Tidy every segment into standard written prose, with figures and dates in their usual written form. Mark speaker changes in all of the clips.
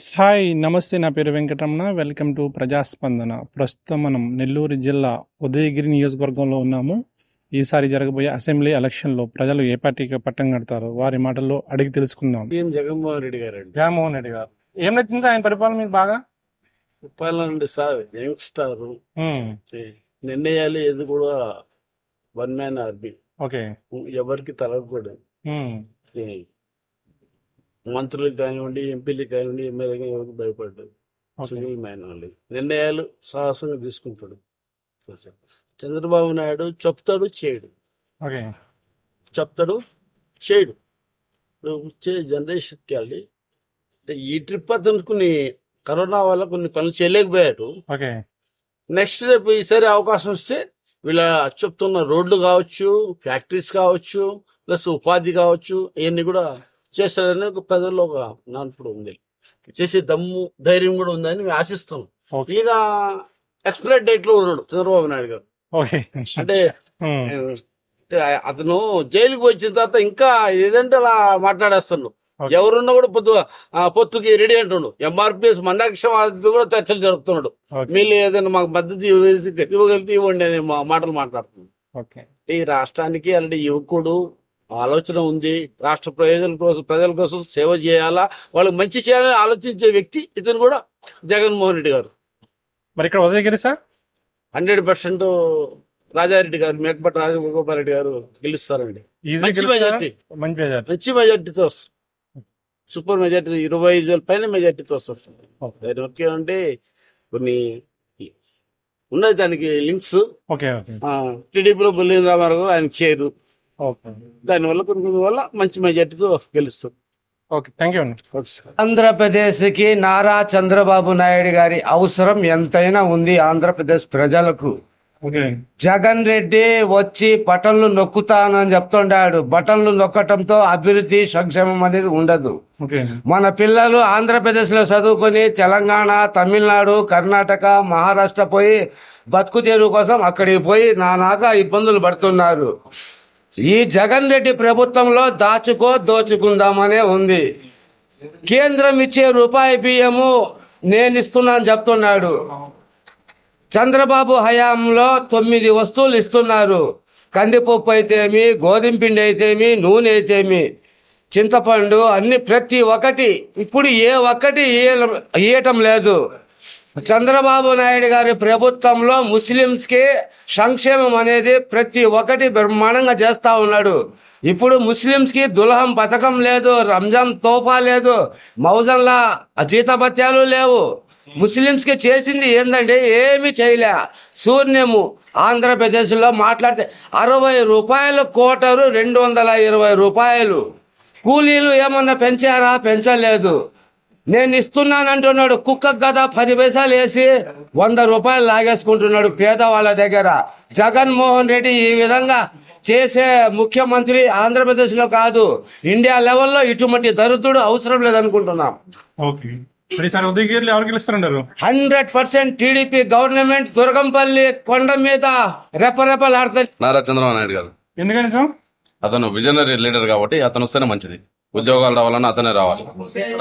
Speaker 1: Hi నమస్తే నా పేరు వెంకటరమణ వెల్కమ్ టు ప్రజాస్పందన. ప్రస్తుతం మనం నెల్లూరు జిల్లా ఉదయగిరి నియోజకవర్గంలో ఉన్నాము. ఈసారి జరగబోయే అసెంబ్లీ ఎలక్షన్లో ప్రజలు ఏ పార్టీకి పట్టం కడతారో వారి మాటల్లో అడిగి తెలుసుకుందాం.
Speaker 2: జగన్మోహన్ రెడ్డి గారు అండి.
Speaker 1: జగన్మోహన్ రెడ్డి గారు ఏం నచ్చింది సార్ ఆయన పరిపాలన మీకు బాగా?
Speaker 2: చెప్పాలండి సార్, యంగ్స్టార్ నిర్ణయాలు ఏది కూడా వన్ మ్యాన్ ఆర్మీ,
Speaker 1: ఓకే,
Speaker 2: ఎవరికి తలగకూడదు. మంత్రులకు కానివ్వండి, ఎంపీలకు కానివ్వండి, ఎమ్మెల్యేగా ఎవరికి భయపడ్డాడు. సింగిల్ మ్యాన్ వాళ్ళు నిర్ణయాలు సాహసంగా తీసుకుంటాడు. చంద్రబాబు నాయుడు చెప్తాడు చేయడు, చెప్తాడు చేయడు. వచ్చే జనరేషన్కి వెళ్ళి అంటే ఈ ట్రిప్ అతను కొన్ని కరోనా వల్ల కొన్ని పనులు చేయలేకపోయాడు. నెక్స్ట్ రేపు ఈసారి అవకాశం వస్తే వీళ్ళ చెప్తున్న రోడ్లు కావచ్చు, ఫ్యాక్టరీస్ కావచ్చు, ప్లస్ ఉపాధి కావచ్చు, ఇవన్నీ కూడా చేస్తాడని ప్రజల్లో ఒక నాన్పుడు ఉంది. చేసే దమ్ము ధైర్యం కూడా ఉందని మేము ఆశిస్తాం. ఈయన ఎక్స్పైర్ డేట్ లో ఉన్నాడు చంద్రబాబు నాయుడు గారు. అంటే అతను జైలుకి వచ్చిన తర్వాత ఇంకా ఏదంటే అలా మాట్లాడేస్తున్నాడు. ఎవరున్నా కూడా పొత్తుకి రెడీ అంటున్నాడు. ఎంఆర్పిఎస్ మందాక్షవాది కూడా చర్చలు జరుపుతున్నాడు. మీరు ఏదైనా మాకు మద్దతు ఇవ్వగలిగితే ఇవ్వండి అనే మాటలు మాట్లాడుతున్నాడు. ఈ రాష్ట్రానికి అలాంటి యువకుడు ఆలోచన ఉంది. రాష్ట్ర ప్రజల కోసం సేవ చేయాలా, వాళ్ళకి మంచి చేయాలని ఆలోచించే వ్యక్తి ఇతను కూడా జగన్మోహన్ రెడ్డి గారు.
Speaker 1: మరి ఇక్కడ ఉదయగిరి సార్
Speaker 2: 100% రాజారెడ్డి గారు, మేకపాటి రాజగోపాల్ రెడ్డి గారు గెలుస్తారండి. మంచి మెజార్టీతో, సూపర్ మెజార్టీ, 25,000 పైన మెజార్టీతో వస్తుంది. దాని వరకు అంటే కొన్ని ఉన్నది దానికి లింక్స్. టీడీపీలో బుల్లిన రామారావు గారు ఆయన చేరు, దానివల్ల కొన్ని వల్ల మంచి మెజార్టీతో గెలుస్తుంది.
Speaker 3: ఆంధ్రప్రదేశ్ కి నారా చంద్రబాబు నాయుడు గారి అవసరం ఎంతైనా ఉంది ఆంధ్రప్రదేశ్ ప్రజలకు. జగన్ రెడ్డి వచ్చి బటన్లు నొక్కుతానని చెప్తుండాడు. బటన్లు నొక్కటంతో అభివృద్ధి సంక్షేమం అనేది ఉండదు. మన పిల్లలు ఆంధ్రప్రదేశ్ లో చదువుకొని తెలంగాణ, తమిళనాడు, కర్ణాటక, మహారాష్ట్ర పోయి బతుకు తెరువు కోసం అక్కడికి పోయి నానాగా ఇబ్బందులు పడుతున్నారు. ఈ జగన్ రెడ్డి ప్రభుత్వంలో దోచుకుందామనే ఉంది. కేంద్రం ఇచ్చే రూపాయి బియ్యము నేను ఇస్తున్నాను చెప్తున్నాడు. చంద్రబాబు హయాంలో 9 వస్తువులు ఇస్తున్నారు. కందిపప్పు అయితేమి, గోధుమ పిండి అయితేమి, నూనె అయితేమి, చింతపండు, అన్ని ప్రతి ఒక్కటి. ఇప్పుడు ఏ ఒక్కటి ఇయ్యటం లేదు. చంద్రబాబు నాయుడు గారి ప్రభుత్వంలో ముస్లింస్కి సంక్షేమం అనేది ప్రతి ఒక్కటి బ్రహ్మాండంగా చేస్తా ఉన్నాడు. ఇప్పుడు ముస్లింస్కి దుల్హం పథకం లేదు, రంజాన్ తోఫా లేదు, మౌజన్లా జీతభత్యాలు లేవు. ముస్లింస్కి చేసింది ఏందంటే ఏమి చేయలే. శూన్యము. ఆంధ్రప్రదేశ్లో మాట్లాడితే 60 రూపాయలు కోటరు, 220 రూపాయలు. కూలీలు ఏమన్నా పెంచారా? పెంచలేదు. నేను ఇస్తున్నాను అంటున్నాడు. కుక్కకు కదా 10 పైసలు వేసి 100 రూపాయలు లాగేసుకుంటున్నాడు పేదవాళ్ళ దగ్గర. జగన్మోహన్ రెడ్డి ఈ విధంగా చేసే ముఖ్యమంత్రి ఆంధ్రప్రదేశ్ లో కాదు, ఇండియా లెవెల్లో ఇటువంటి దరిద్రుడు అవసరం లేదనుకుంటున్నాం. 100% టీడీపీ గవర్నమెంట్ దుర్గంపల్లి కొండ మీద రెపరెపలాడుతుంది.
Speaker 4: నారా చంద్రబాబు నాయుడు గారు
Speaker 1: ఎందుకని సార్?
Speaker 4: అతను విజనరీ లీడర్ కాబట్టి అతను వస్తేనే మంచిది. ఉద్యోగాలు రావాలన్నా అతనే రావాలి,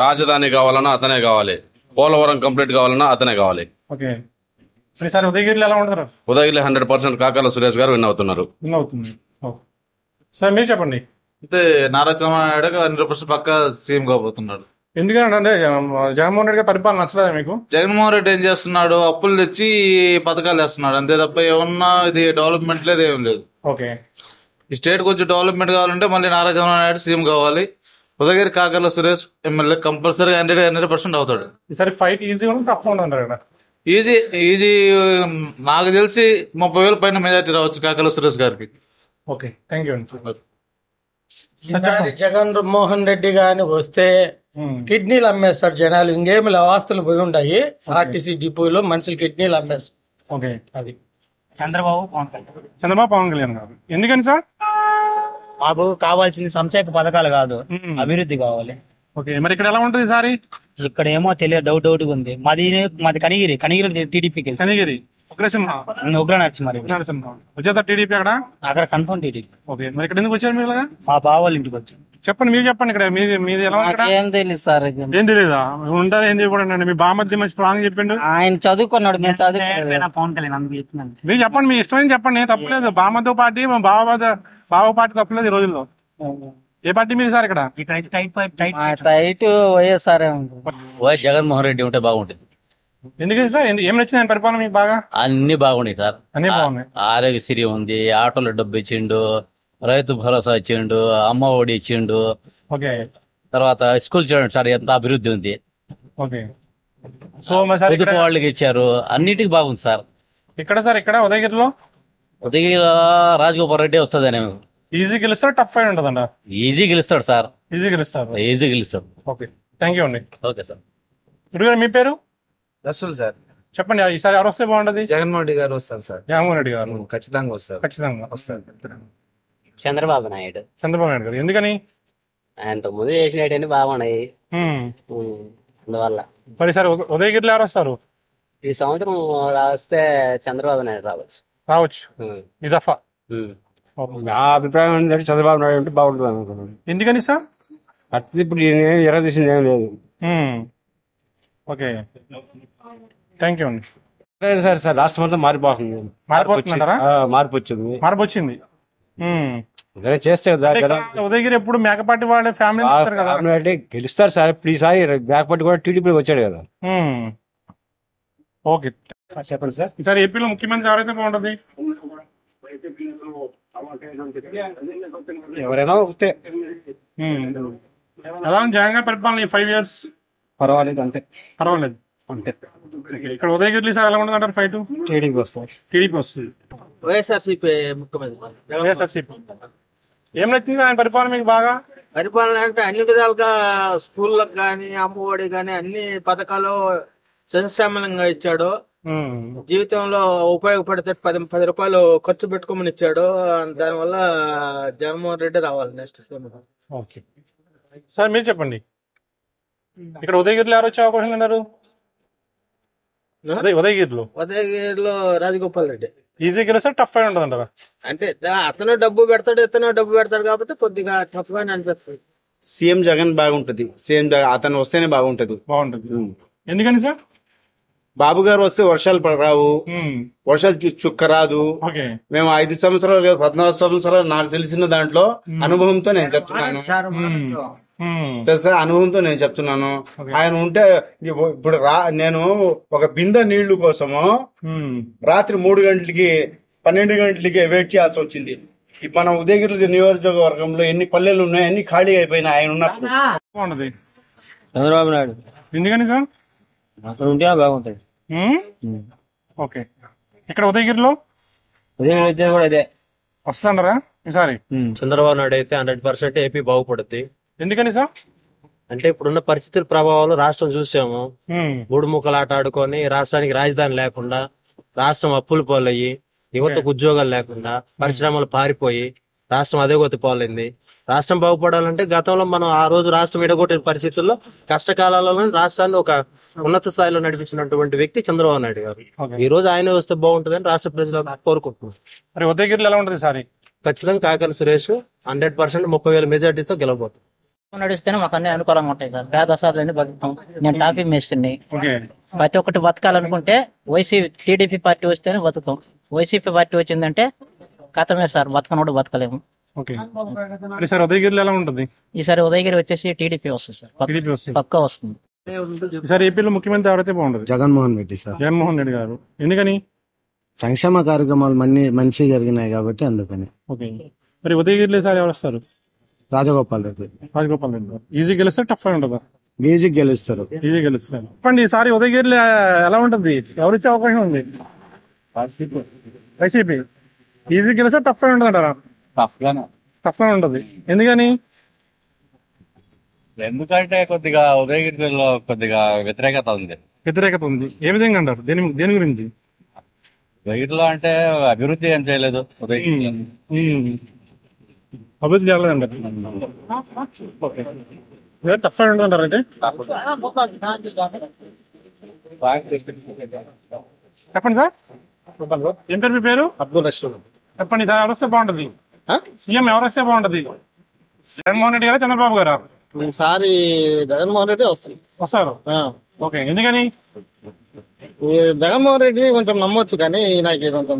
Speaker 4: రాజధాని కావాలన్నా అతనే కావాలి, పోలవరం కంప్లీట్ కావాలన్నా అతనే కావాలి.
Speaker 1: ఉదయగిరిలో
Speaker 4: 100% కాకాల సురేష్ గారు విన్ అవుతున్నారు.
Speaker 1: సార్ మీరు చెప్పండి.
Speaker 5: అయితే నారా చంద్రబాబు నాయుడు 100% పక్కా సీఎం కాబోతున్నాడు.
Speaker 1: ఎందుకంటే జగన్మోహన్ రెడ్డి గారి పరిపాలన నచ్చలేదా మీకు?
Speaker 5: జగన్మోహన్ రెడ్డి ఏం చేస్తున్నాడు? అప్పులు తెచ్చి పథకాలు వేస్తున్నాడు అంతే తప్ప ఏమన్నా ఇది డెవలప్మెంట్ లేదు, ఏం లేదు. ఈ స్టేట్ కొంచెం డెవలప్మెంట్ కావాలంటే మళ్ళీ నారా చంద్రబాబు నాయుడు సీఎం కావాలి. ఉదయగిరి కాకర్ల సురేష్ ఎమ్మెల్యే కంపల్సరీ 100% అవుతాడు.
Speaker 1: ఈసారి ఫైట్
Speaker 5: ఈజీ నాకు తెలిసి 30,000 పైన మెజార్టీ రావచ్చు కాకర్ల సురేష్ గారికి.
Speaker 6: జగన్మోహన్ రెడ్డి గారిని వస్తే కిడ్నీలు అమ్మేస్తాడు జనాలు. ఇంకేమి ఆస్తులు పోయి ఉంటాయి. ఆర్టీసీ డిపోలో మనుషులు కిడ్నీలు అమ్మేస్తారు. అది
Speaker 1: చంద్రబాబు పవన్ కళ్యాణ్ గారు. ఎందుకని సార్?
Speaker 7: మాకు కావాల్సింది సంక్షేమ పథకాలు కాదు, అభివృద్ధి కావాలి.
Speaker 1: మరి ఇక్కడ ఎలా ఉంటుంది సార్?
Speaker 7: ఇక్కడ ఏమో తెలియదు, డౌట్ ఉంది. మాది కనిగిరి టీడీపీకి.
Speaker 1: కనిగిరి
Speaker 7: ఉగ్ర నరసింహారెడ్డి
Speaker 1: వచ్చేదా టీడీపీ? అక్కడ
Speaker 7: కన్ఫర్మ్ టీడీపీ.
Speaker 1: మరి ఇక్కడ ఎందుకు వచ్చారు మీరు?
Speaker 7: మా బావ వాళ్ళ ఇంటికి వచ్చాం.
Speaker 1: చెప్పండి, మీరు చెప్పండి. ఇక్కడ మీది ఎలా ఉంది ఇక్కడ?
Speaker 8: ఏం తెలియదు సార్.
Speaker 1: ఏం తెలియదా? ఉంటారు ఏం తెలియకూడదు. మీ బామధ్య మంచి స్ట్రాంగ్ చెప్పిండు.
Speaker 8: ఆయన చదువుకున్నాడు, మేము చదువుకోలేదు.
Speaker 7: పవన్ కళ్యాణ్ అందుకు చెప్తున్నాను.
Speaker 1: మీరు చెప్పండి, మీ ఇష్టం చెప్పండి, నేను తప్పలేదు. బామధ్య పార్టీ బావ పార్టీ తప్పలేదు ఈ రోజుల్లో. ఏ పార్టీ మీరు సార్ ఇక్కడ?
Speaker 8: టైట్ వైఎస్ఆర్.
Speaker 9: వైఎస్ జగన్మోహన్ రెడ్డి ఉంటే బాగుంటుంది.
Speaker 1: ఎందుకని సార్? ఏం నచ్చింది ఆయన పరిపాలన మీకు బాగా?
Speaker 9: అన్ని బాగున్నాయి సార్.
Speaker 1: అన్ని బాగున్నాయి.
Speaker 9: ఆరోగ్యశ్రీ ఉంది, ఆటోలో డబ్బు ఇచ్చిండు, రైతు భరోసా ఇచ్చిండు, అమ్మ ఒడి ఇచ్చిండు.
Speaker 1: ఓకే.
Speaker 9: తర్వాత స్కూల్ చూడండి సార్, ఎంత అభివృద్ధి ఉంది.
Speaker 1: ఓకే. సో మరి సార్
Speaker 9: పొదుపు వాళ్ళకి ఇచ్చారు, అన్నిటికీ బాగుంది సార్.
Speaker 1: ఇక్కడ సార్ ఇక్కడ ఉదయగిరిలో
Speaker 9: రాజగోపాల్ రెడ్డి వస్తుంది అని.
Speaker 1: ఈజీ గెలుస్తాడు, టఫ్ ఫైట్ ఉంటుందంట?
Speaker 9: ఈజీ గెలుస్తాడు సార్.
Speaker 1: ఈజీ గెలుస్తారు.
Speaker 9: ఈజీ గెలుస్తాడు.
Speaker 1: ఓకే, థ్యాంక్ యూ అండి.
Speaker 9: Okay sir.
Speaker 1: గురుగారు మీ పేరు?
Speaker 3: రసూల్ సార్.
Speaker 1: చెప్పండి, ఈసారి ఎవరు వస్తే బాగుంటది?
Speaker 3: జగన్మోహన్ రెడ్డి గారు వస్తారు సార్.
Speaker 1: జగన్మోహన్ రెడ్డి గారు
Speaker 3: ఖచ్చితంగా వస్తారు.
Speaker 1: ఖచ్చితంగా వస్తారు.
Speaker 8: చంద్రబాబు నాయుడు.
Speaker 1: చంద్రబాబు నాయుడు గారు ఎందుకని?
Speaker 8: ఆయనతో ముందు చేసినట్టు బాగున్నాయి, అందువల్ల.
Speaker 1: మరి సార్ ఉదయగిరిలో ఎవరు వస్తారు
Speaker 8: ఈ సంవత్సరం? వస్తే చంద్రబాబు నాయుడు
Speaker 1: రావచ్చు ఈ దఫా.
Speaker 3: నా అభిప్రాయం ఏంటంటే చంద్రబాబు నాయుడు అంటే బాగుంటుంది అనుకున్నాను.
Speaker 1: ఎందుకని సార్?
Speaker 3: అట్లా ఇప్పుడు ఎర్రదీసింది ఏం లేదు.
Speaker 1: ఓకే, థ్యాంక్ యూ అండి.
Speaker 3: సార్ సార్ రాష్ట్రం అంతా మారిపోతుంది.
Speaker 1: మారిపోతున్నారా?
Speaker 3: మార్పు వచ్చింది.
Speaker 1: మార్పు వచ్చింది.
Speaker 3: చేస్తే
Speaker 1: ఉదయగిరి ఎప్పుడు మేకపాటి వాళ్ళ ఫ్యామిలీ కదా
Speaker 3: గెలుస్తారు సార్. ఇప్పుడు ఈసారి మేకపాటి కూడా టీడీపీ వచ్చాడు కదా.
Speaker 1: ఓకే, చెప్పండి సార్. ఈసారి ఏపీలో ముఖ్యమంత్రి ఎవరైతే బాగుంటుంది?
Speaker 3: ఎవరైనా వస్తే
Speaker 1: ఎలా జగన్ గారి పరిపాలన 5 years?
Speaker 3: పర్వాలేదు, అంతే.
Speaker 1: పర్వాలేదు,
Speaker 3: అంతే.
Speaker 1: ఇక్కడ ఉదయగిరి సార్ ఎలా ఉంటుంది అంటారు? ఫైట్
Speaker 3: టీడీపీ వస్తారు.
Speaker 1: టీడీపీ వస్తుంది.
Speaker 2: వైఎస్ఆర్సీపీ ముఖ్యమంత్రి.
Speaker 1: వైఎస్ఆర్సీపీ. ఏం నచ్చింది ఆయన పరిపాలన మీకు బాగా?
Speaker 2: పరిపాలన అంటే అన్ని విధాలుగా స్కూళ్ళకి కానీ అమ్మఒడి కానీ అన్ని పథకాలు సస్యశ్యామలంగా ఇచ్చాడు. జీవితంలో ఉపయోగపడితే 10 రూపాయలు ఖర్చు పెట్టుకోమని ఇచ్చాడు. దానివల్ల జగన్మోహన్ రెడ్డి రావాలి నెక్స్ట్ సీఎం.
Speaker 1: ఓకే సార్, మీరు చెప్పండి, ఇక్కడ ఉదయగిరిలో ఎవరు వచ్చే అవకాశం ఉన్నారు?
Speaker 2: ఉదయగిరిలో రాజగోపాల్ రెడ్డి.
Speaker 1: ఈజీ గెలిస్తే టఫ్ ఫైట్ ఉంటుంది అంటారా?
Speaker 2: అంటే అతను డబ్బు పెడతాడు, ఇతను డబ్బు పెడతాడు కాబట్టి కొద్దిగా టఫ్ గా అనిపిస్తుంది.
Speaker 10: సీఎం జగన్ బాగుంటది. అతను వస్తేనే బాగుంటది.
Speaker 1: ఎందుకని సార్?
Speaker 10: బాబు గారు వస్తే వర్షాలు రావు, వర్షాలు చుక్క రాదు. మేము 5 సంవత్సరాలు 14 సంవత్సరాలు నాకు తెలిసిన దాంట్లో అనుభవంతో నేను చెప్తున్నాను. తెలుసా, అనుభవంతో నేను చెప్తున్నాను. ఆయన ఉంటే ఇప్పుడు నేను ఒక బిందె నీళ్లు కోసము రాత్రి 3 గంటలకి 12 గంటలకి వెయిట్ చేయాల్సి వచ్చింది. మన ఉదయగిరి నియోజకవర్గంలో ఎన్ని పల్లెలు ఉన్నాయి, అన్ని ఖాళీ అయిపోయినాయి ఆయన ఉన్నప్పుడు.
Speaker 3: చంద్రబాబు నాయుడు.
Speaker 1: ఎందుకని సార్?
Speaker 3: అక్కడ ఉంటే బాగుంటాయి.
Speaker 1: ఓకే, ఇక్కడ ఉదయగిరిలో
Speaker 3: కూడా అదే
Speaker 1: వస్తుంటారా ఈసారి?
Speaker 11: చంద్రబాబు నాయుడు అయితే 100% ఏపీ బాగుపడుద్ది.
Speaker 1: ఎందుకని సార్?
Speaker 11: అంటే ఇప్పుడున్న పరిస్థితుల ప్రభావాలు రాష్ట్రం చూసాము. 3 ముక్కలాట ఆడుకొని రాష్ట్రానికి రాజధాని లేకుండా, రాష్ట్రం అప్పులు పాలయ్యి, యువతకు ఉద్యోగాలు లేకుండా, పరిశ్రమలు పారిపోయి రాష్ట్రం అదే గొత్తి పోలేదు. రాష్ట్రం బాగుపడాలంటే గతంలో మనం ఆ రోజు రాష్ట్రం విడగొట్టిన పరిస్థితుల్లో కష్టకాలలో రాష్ట్రాన్ని ఒక ఉన్నత స్థాయిలో నడిపించినటువంటి వ్యక్తి చంద్రబాబు నాయుడు గారు. ఈ రోజు ఆయన వస్తే బాగుంటుందని రాష్ట్ర ప్రజలు కోరుకుంటున్నారు.
Speaker 1: మరి ఉదయగిరిలో ఎలా ఉంటుంది సార్?
Speaker 11: ఖచ్చితంగా కాకర సురేష్ 100% 30,000 మెజార్టీతో గెలవబోతుంది.
Speaker 8: నడిస్తేనే మాకు అన్ని అనుకూలంగా ఉంటాయి సార్. పేద సార్లని బతుకుతాం. నేను టాపీ మేస్తుంది. ప్రతి ఒక్కటి బతకాలనుకుంటే టీడీపీ పార్టీ వస్తేనే బతుకుతాం. వైసీపీ పార్టీ వచ్చిందంటే కథమే సార్, బతకనోడు బతకలేము.
Speaker 1: ఉదయగిరిలో ఎలా ఉంటుంది?
Speaker 8: ఈసారి ఉదయగిరి వచ్చేసి టీడీపీ వస్తుంది సార్, పక్కా వస్తుంది.
Speaker 1: ఈసారి ఏపీలో ముఖ్యమంత్రి ఎవరైతే బాగుంటుంది?
Speaker 12: జగన్మోహన్ రెడ్డి సార్.
Speaker 1: జగన్మోహన్ రెడ్డి గారు. ఎందుకని?
Speaker 12: సంక్షేమ కార్యక్రమాలు మంచిగా జరిగినాయి కాబట్టి అందుకని.
Speaker 1: ఓకే, మరి ఉదయగిరిలో సార్ ఎవరు వస్తారు?
Speaker 12: రాజగోపాల్ రెడ్డి.
Speaker 1: రాజగోపాల్ రెడ్డి గారు. ఈజీ గెలిస్తే టఫ్ అయి ఉంటుందా?
Speaker 12: ఈజీ గెలుస్తారు.
Speaker 1: ఈజీ గెలుస్తారు. చెప్పండి, ఈసారి ఉదయగిరిలో ఎలా ఉంటుంది? ఎవరిచ్చే అవకాశం ఉంది? వైసీపీ. ఈజీ గెలిస్తే టఫ్ అయి ఉంటుంది అంటారా? టఫ్ గా ఉంటుంది. ఎందుకని?
Speaker 9: ఎందుకంటే కొద్దిగా ఉదయగిరిలో కొద్దిగా వ్యతిరేకత ఉంది.
Speaker 1: వ్యతిరేకత ఉంది. ఏ విధంగా అంటారు? దేని గురించి?
Speaker 9: ఉదయగిరిలో అంటే అభివృద్ధి ఏం చేయలేదు.
Speaker 1: అభివృద్ధి చేయలేదండి. టఫ్ అయి ఉంటుంది అంటారు. అయితే చెప్పండి సార్. ఏం పేరు మీ పేరు?
Speaker 2: అబ్దుల్ రషీద్.
Speaker 1: చెప్పండి, ఎవరు వస్తే బాగుంటది? సీఎం ఎవరు వస్తే బాగుంటది? జగన్మోహన్ రెడ్డి గారా చంద్రబాబు గారా?
Speaker 13: ఈసారి జగన్మోహన్ రెడ్డి
Speaker 1: వస్తారు. ఓకే, ఎందుకని?
Speaker 13: ఈ జగన్మోహన్ రెడ్డి కొంచెం నమ్మొచ్చు కానీ నాకు కొంచెం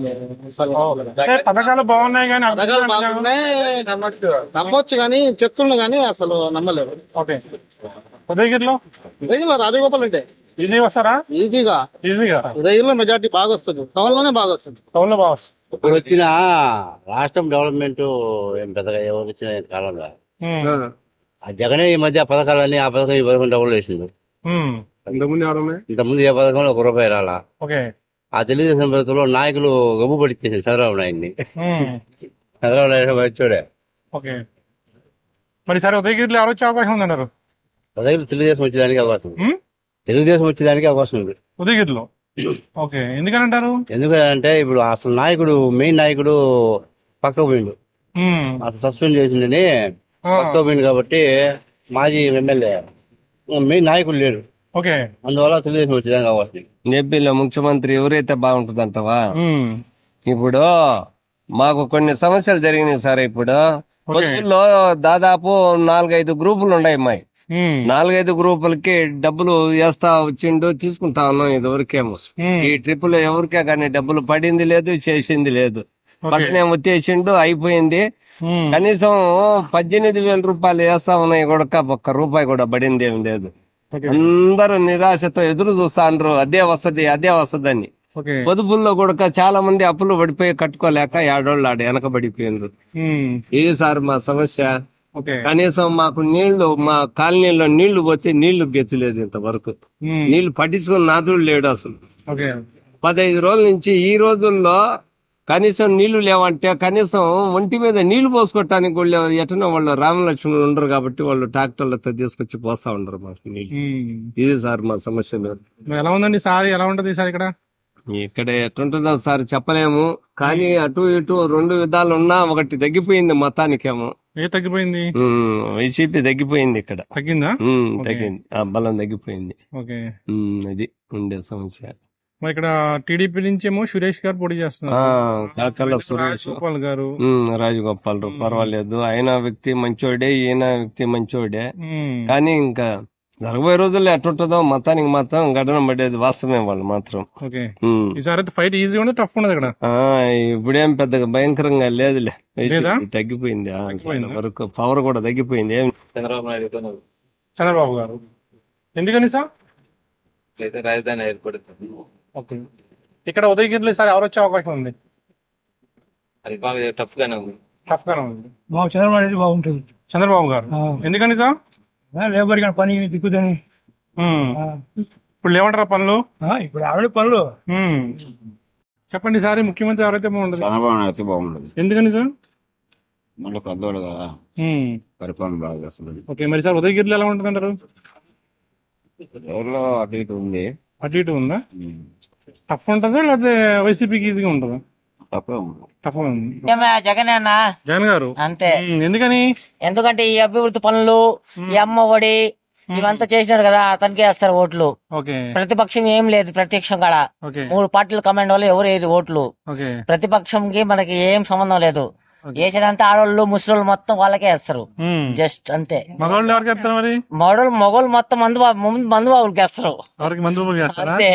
Speaker 13: అసలు
Speaker 1: అంటే పథకాలు బాగున్నాయి కానీ
Speaker 13: పథకాలు బాగున్నాయి నమ్మొచ్చు కానీ చెప్తుండు కానీ అసలు నమ్మలేదు.
Speaker 1: ఓకే, ఉదయగిరిలో
Speaker 13: రాజగోపాల్ అంటే
Speaker 1: ఈజీ వస్తారా?
Speaker 13: ఈజీగా ఉదయగిరిలో మెజార్టీ బాగా వస్తుంది, టౌన్ లోనే బాగా వస్తుంది.
Speaker 1: టౌన్ లో బాగా వస్తుంది.
Speaker 14: ఇప్పుడు వచ్చిన రాష్ట్రం డెవలప్మెంట్ ఏం పెద్దగా ఎవరు వచ్చిన కాలంలో ఆ జగనే ఈ మధ్య పథకాలన్నీ ఆ పథకం ఈ పథకం డబ్బులు వేసిండు. ఇంతకుముందు ఏ పథకంలో ₹1 రాలా. ఆ తెలుగుదేశం ప్రభుత్వంలో నాయకులు గబ్బు పడిచ్చేసారు చంద్రబాబు నాయుడిని. చంద్రబాబు నాయుడు వచ్చాడే.
Speaker 1: మరి సరే ఉదయగిరిలో ఎవరు వచ్చే అవకాశం ఉందన్నారు?
Speaker 14: ఉదయగిరి తెలుగుదేశం వచ్చేదానికి అవకాశం ఉంది. తెలుగుదేశం వచ్చేదానికి అవకాశం ఉంది
Speaker 1: ఉదయగిరిలో. ఓకే, ఎందుకనంటారు?
Speaker 14: ఎందుకంటే ఇప్పుడు అసలు నాయకుడు మెయిన్ నాయకుడు పక్కకు పోయిండు, అసలు సస్పెండ్ చేసిండని పక్కకు పోయిండు కాబట్టి మాజీ ఎమ్మెల్యే మెయిన్ నాయకుడు లేడు.
Speaker 1: ఓకే,
Speaker 14: అందువల్ల తెలుగుదేశం వచ్చేదానికి అవకాశం.
Speaker 3: ఏపీలో ముఖ్యమంత్రి ఎవరైతే బాగుంటుంది అంటవా? ఇప్పుడు మాకు కొన్ని సమస్యలు జరిగినాయి సార్. ఇప్పుడు పొద్దుల్లో దాదాపు 4-5 గ్రూపులు ఉన్నాయి అమ్మాయి. 4-5 గ్రూపులకి డబ్బులు వేస్తా వచ్చిండు, తీసుకుంటా ఉన్నాం ఇదివరకేమో. ఈ ట్రిప్ లో ఎవరికే కానీ డబ్బులు పడింది లేదు, చేసింది లేదు. పట్టనే వచ్చేసిండు, అయిపోయింది. కనీసం 18,000 రూపాయలు వేస్తా ఉన్నాయి కూడా ₹1 కూడా పడింది ఏం లేదు. అందరూ నిరాశతో ఎదురు చూస్తాండ్రు, అదే వస్తది అని. పొదుపుల్లో కూడా చాలా మంది అప్పులు పడిపోయి కట్టుకోలేక ఏడోళ్ళు ఆడ వెనకబడిపోయిండ్రు. ఇది సార్ మా సమస్య. కనీసం మాకు నీళ్లు, మా కాలనీలో నీళ్లు పోతే నీళ్లు గెచ్చలేదు ఇంతవరకు. నీళ్లు పట్టించుకుని నాదుడు లేడు అసలు. 15 రోజుల నుంచి ఈ రోజుల్లో కనీసం నీళ్లు లేవంటే కనీసం ఒంటి మీద నీళ్లు పోసుకోవటానికి కూడా ఎటనో వాళ్ళు రామలక్ష్మణులు ఉండరు కాబట్టి వాళ్ళు ట్రాక్టర్లతో తీసుకొచ్చి పోస్తా ఉండరు మాకు నీళ్లు. ఇది సార్ మా సమస్య.
Speaker 1: ఎలా ఉందండి సార్? ఎలా ఉంటది సార్ ఇక్కడ?
Speaker 3: ఇక్కడ ఎట్లుంటుందో సార్ చెప్పలేము, కానీ అటు ఇటు 2 విధాలు ఉన్నా. ఒకటి తగ్గిపోయింది మొత్తానికేమో.
Speaker 1: తగ్గిపోయింది?
Speaker 3: వైసీపీ తగ్గిపోయింది. ఇక్కడ
Speaker 1: తగ్గిందా?
Speaker 3: తగ్గింది, ఆ బలం తగ్గిపోయింది. అది ఉండే సమస్య.
Speaker 1: మరి ఇక్కడ టీడీపీ నుంచి ఏమో సురేష్ గారు పోటీ చేస్తున్నారు.
Speaker 3: కాకల సురేష్
Speaker 1: గారు,
Speaker 3: రాజగోపాల్ పర్వాలేదు. ఆయన వ్యక్తి మంచోడే, ఈయన వ్యక్తి మంచోడే. కానీ ఇంకా జరగబోయే రోజుల్లో ఎట్టుంటుందో మొత్తానికి మాత్రం గడన పడేది వాస్తవమే వాళ్ళు మాత్రం.
Speaker 1: ఈసారి ఫైట్ ఈజీ ఉండదు, టఫ్ ఉండదు ఇక్కడ.
Speaker 3: ఇప్పుడేం పెద్దగా భయంకరంగా లేదులే, తగ్గిపోయింది వరకు. పవర్ కూడా తగ్గిపోయింది.
Speaker 1: చంద్రబాబు గారు ఎందుకని సార్?
Speaker 3: రాజధాని ఏర్పడుతుంది.
Speaker 1: ఇక్కడ ఉదయగిరిలో సార్ ఎవరు వచ్చే అవకాశం ఉంది?
Speaker 3: అది బాగా టఫ్ గానే ఉంది.
Speaker 6: చంద్రబాబు బాగుంటుంది.
Speaker 1: చంద్రబాబు గారు ఎందుకని సార్?
Speaker 6: లేబర్ పని దిక్కుదని.
Speaker 1: ఇప్పుడు లేవంటారా పనులు?
Speaker 6: ఇప్పుడు ఆవిడ పనులు.
Speaker 1: చెప్పండి సార్, ముఖ్యమంత్రి ఎవరైతే బాగుంటుంది?
Speaker 15: చంద్రబాబు నాయుడు బాగుండదు.
Speaker 1: ఎందుకని సార్?
Speaker 15: మళ్ళీ పెద్దవాళ్ళు కదా, పరిపాలన బాగా చేస్తుంది.
Speaker 1: ఓకే, మరి సార్ ఉదయగిరిలో ఎలా ఉంటుంది అంటారు?
Speaker 15: ఎవరిలో అటు ఇటు ఉంది.
Speaker 1: అటు ఇటు ఉందా? టఫ్ ఉంటుందా లేకపోతే వైసీపీకి ఈజీగా ఉంటుందా?
Speaker 15: టఫ్ ఉంది.
Speaker 1: జగన్ గారు
Speaker 16: అంతే.
Speaker 1: ఎందుకని?
Speaker 16: ఎందుకంటే ఈ అభివృద్ధి పనులు, ఈ అమ్మ ఒడి ఇవంతా చేసినారు కదా, అతనికే వేస్తారు ఓట్లు. ప్రతిపక్షం ఏం లేదు, ప్రత్యక్షం కాడ 3 పార్టీలు కమాండ్ వాళ్ళు ఎవరు వేయరు ఓట్లు. ప్రతిపక్షంకి మనకి ఏం సంబంధం లేదు. వేసేదంతా ఆడోళ్ళు ముసలోళ్ళు మొత్తం వాళ్ళకే వేస్తారు. జస్ట్ అంతే.
Speaker 1: మగవాళ్ళు ఎవరికి వేస్తారు మరి?
Speaker 16: మగవాళ్ళు మొత్తం మందుబాబులకి వేస్తారు అంతే.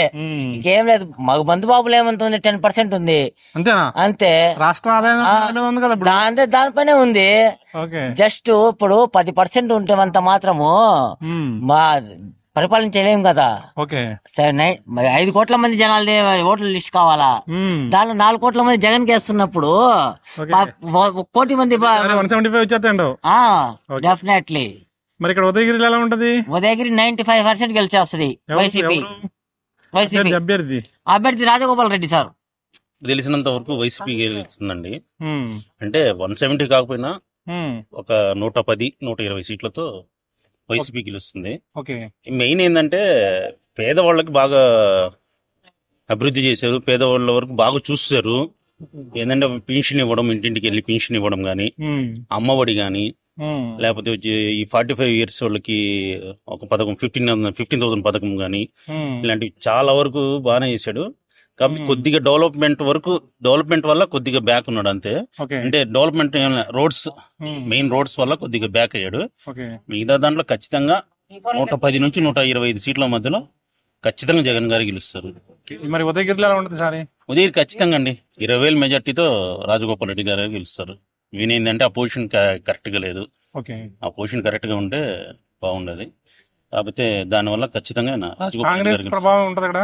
Speaker 16: ఇంకేం లేదు. మందుబాబులు ఏమంటుంది 10% ఉంది అంతే.
Speaker 1: రాష్ట్ర ఆదాయం
Speaker 16: దానిపైనే ఉంది. జస్ట్ ఇప్పుడు 10% ఉంటే అంత మాత్రము మా పరిపాలన చేయలేము కదా. 5 కోట్ల మంది జనాలది ఓట్ల లిస్ట్ కావాలా? దానిలో 4 కోట్ల మంది జగన్ కి వేస్తున్నప్పుడు 1 కోటి మంది డెఫినెట్లీ.
Speaker 1: మరి ఇక్కడ ఉదయగిరి ఎలా ఉంటది?
Speaker 16: ఉదయగిరి 95% గెలిచేస్తుంది వైసీపీ. అభ్యర్థి రాజగోపాల్ రెడ్డి సార్.
Speaker 17: తెలిసినంత వరకు వైసీపీ గెలుస్తుందండి. అంటే 170 కాకపోయినా ఒక 110-120 సీట్లతో వైసీపీ గెలుస్తుంది. మెయిన్ ఏంటంటే పేదవాళ్ళకి బాగా అభివృద్ధి చేశారు, పేదవాళ్ళ వరకు బాగా చూస్తారు. ఏంటంటే పెన్షన్ ఇవ్వడం, ఇంటింటికి వెళ్ళి పెన్షన్ ఇవ్వడం గానీ, అమ్మఒడి గానీ, లేకపోతే వచ్చి ఈ 45 years వాళ్ళకి ఒక పథకం 15,000 పథకం గానీ, ఇలాంటివి చాలా వరకు బాగానే చేశాడు. కాబట్టి కొద్దిగా డెవలప్మెంట్ వల్ల కొద్దిగా బ్యాక్ ఉన్నాడు అంతే. అంటే డెవలప్మెంట్ రోడ్స్ మెయిన్ రోడ్స్ వల్ల కొద్దిగా బ్యాక్ అయ్యాడు. మిగతా దాంట్లో ఖచ్చితంగా 110 నుంచి 125 సీట్ల మధ్యలో ఖచ్చితంగా జగన్ గారు గెలుస్తారు.
Speaker 1: మరి ఉదయగిరిలో ఎలా ఉంటుంది సార్?
Speaker 17: ఉదయగిరి ఖచ్చితంగా అండి 20,000 మెజార్టీతో రాజగోపాల్ రెడ్డి గారు గెలుస్తారు. ఏంటంటే ఆ పొజిషన్ కరెక్ట్ గా లేదు. ఆ పొజిషన్ కరెక్ట్ గా ఉంటే బాగుండేది. కాకపోతే దానివల్ల ఖచ్చితంగా
Speaker 1: కాంగ్రెస్ ప్రభావం ఉంటుంది అక్కడ.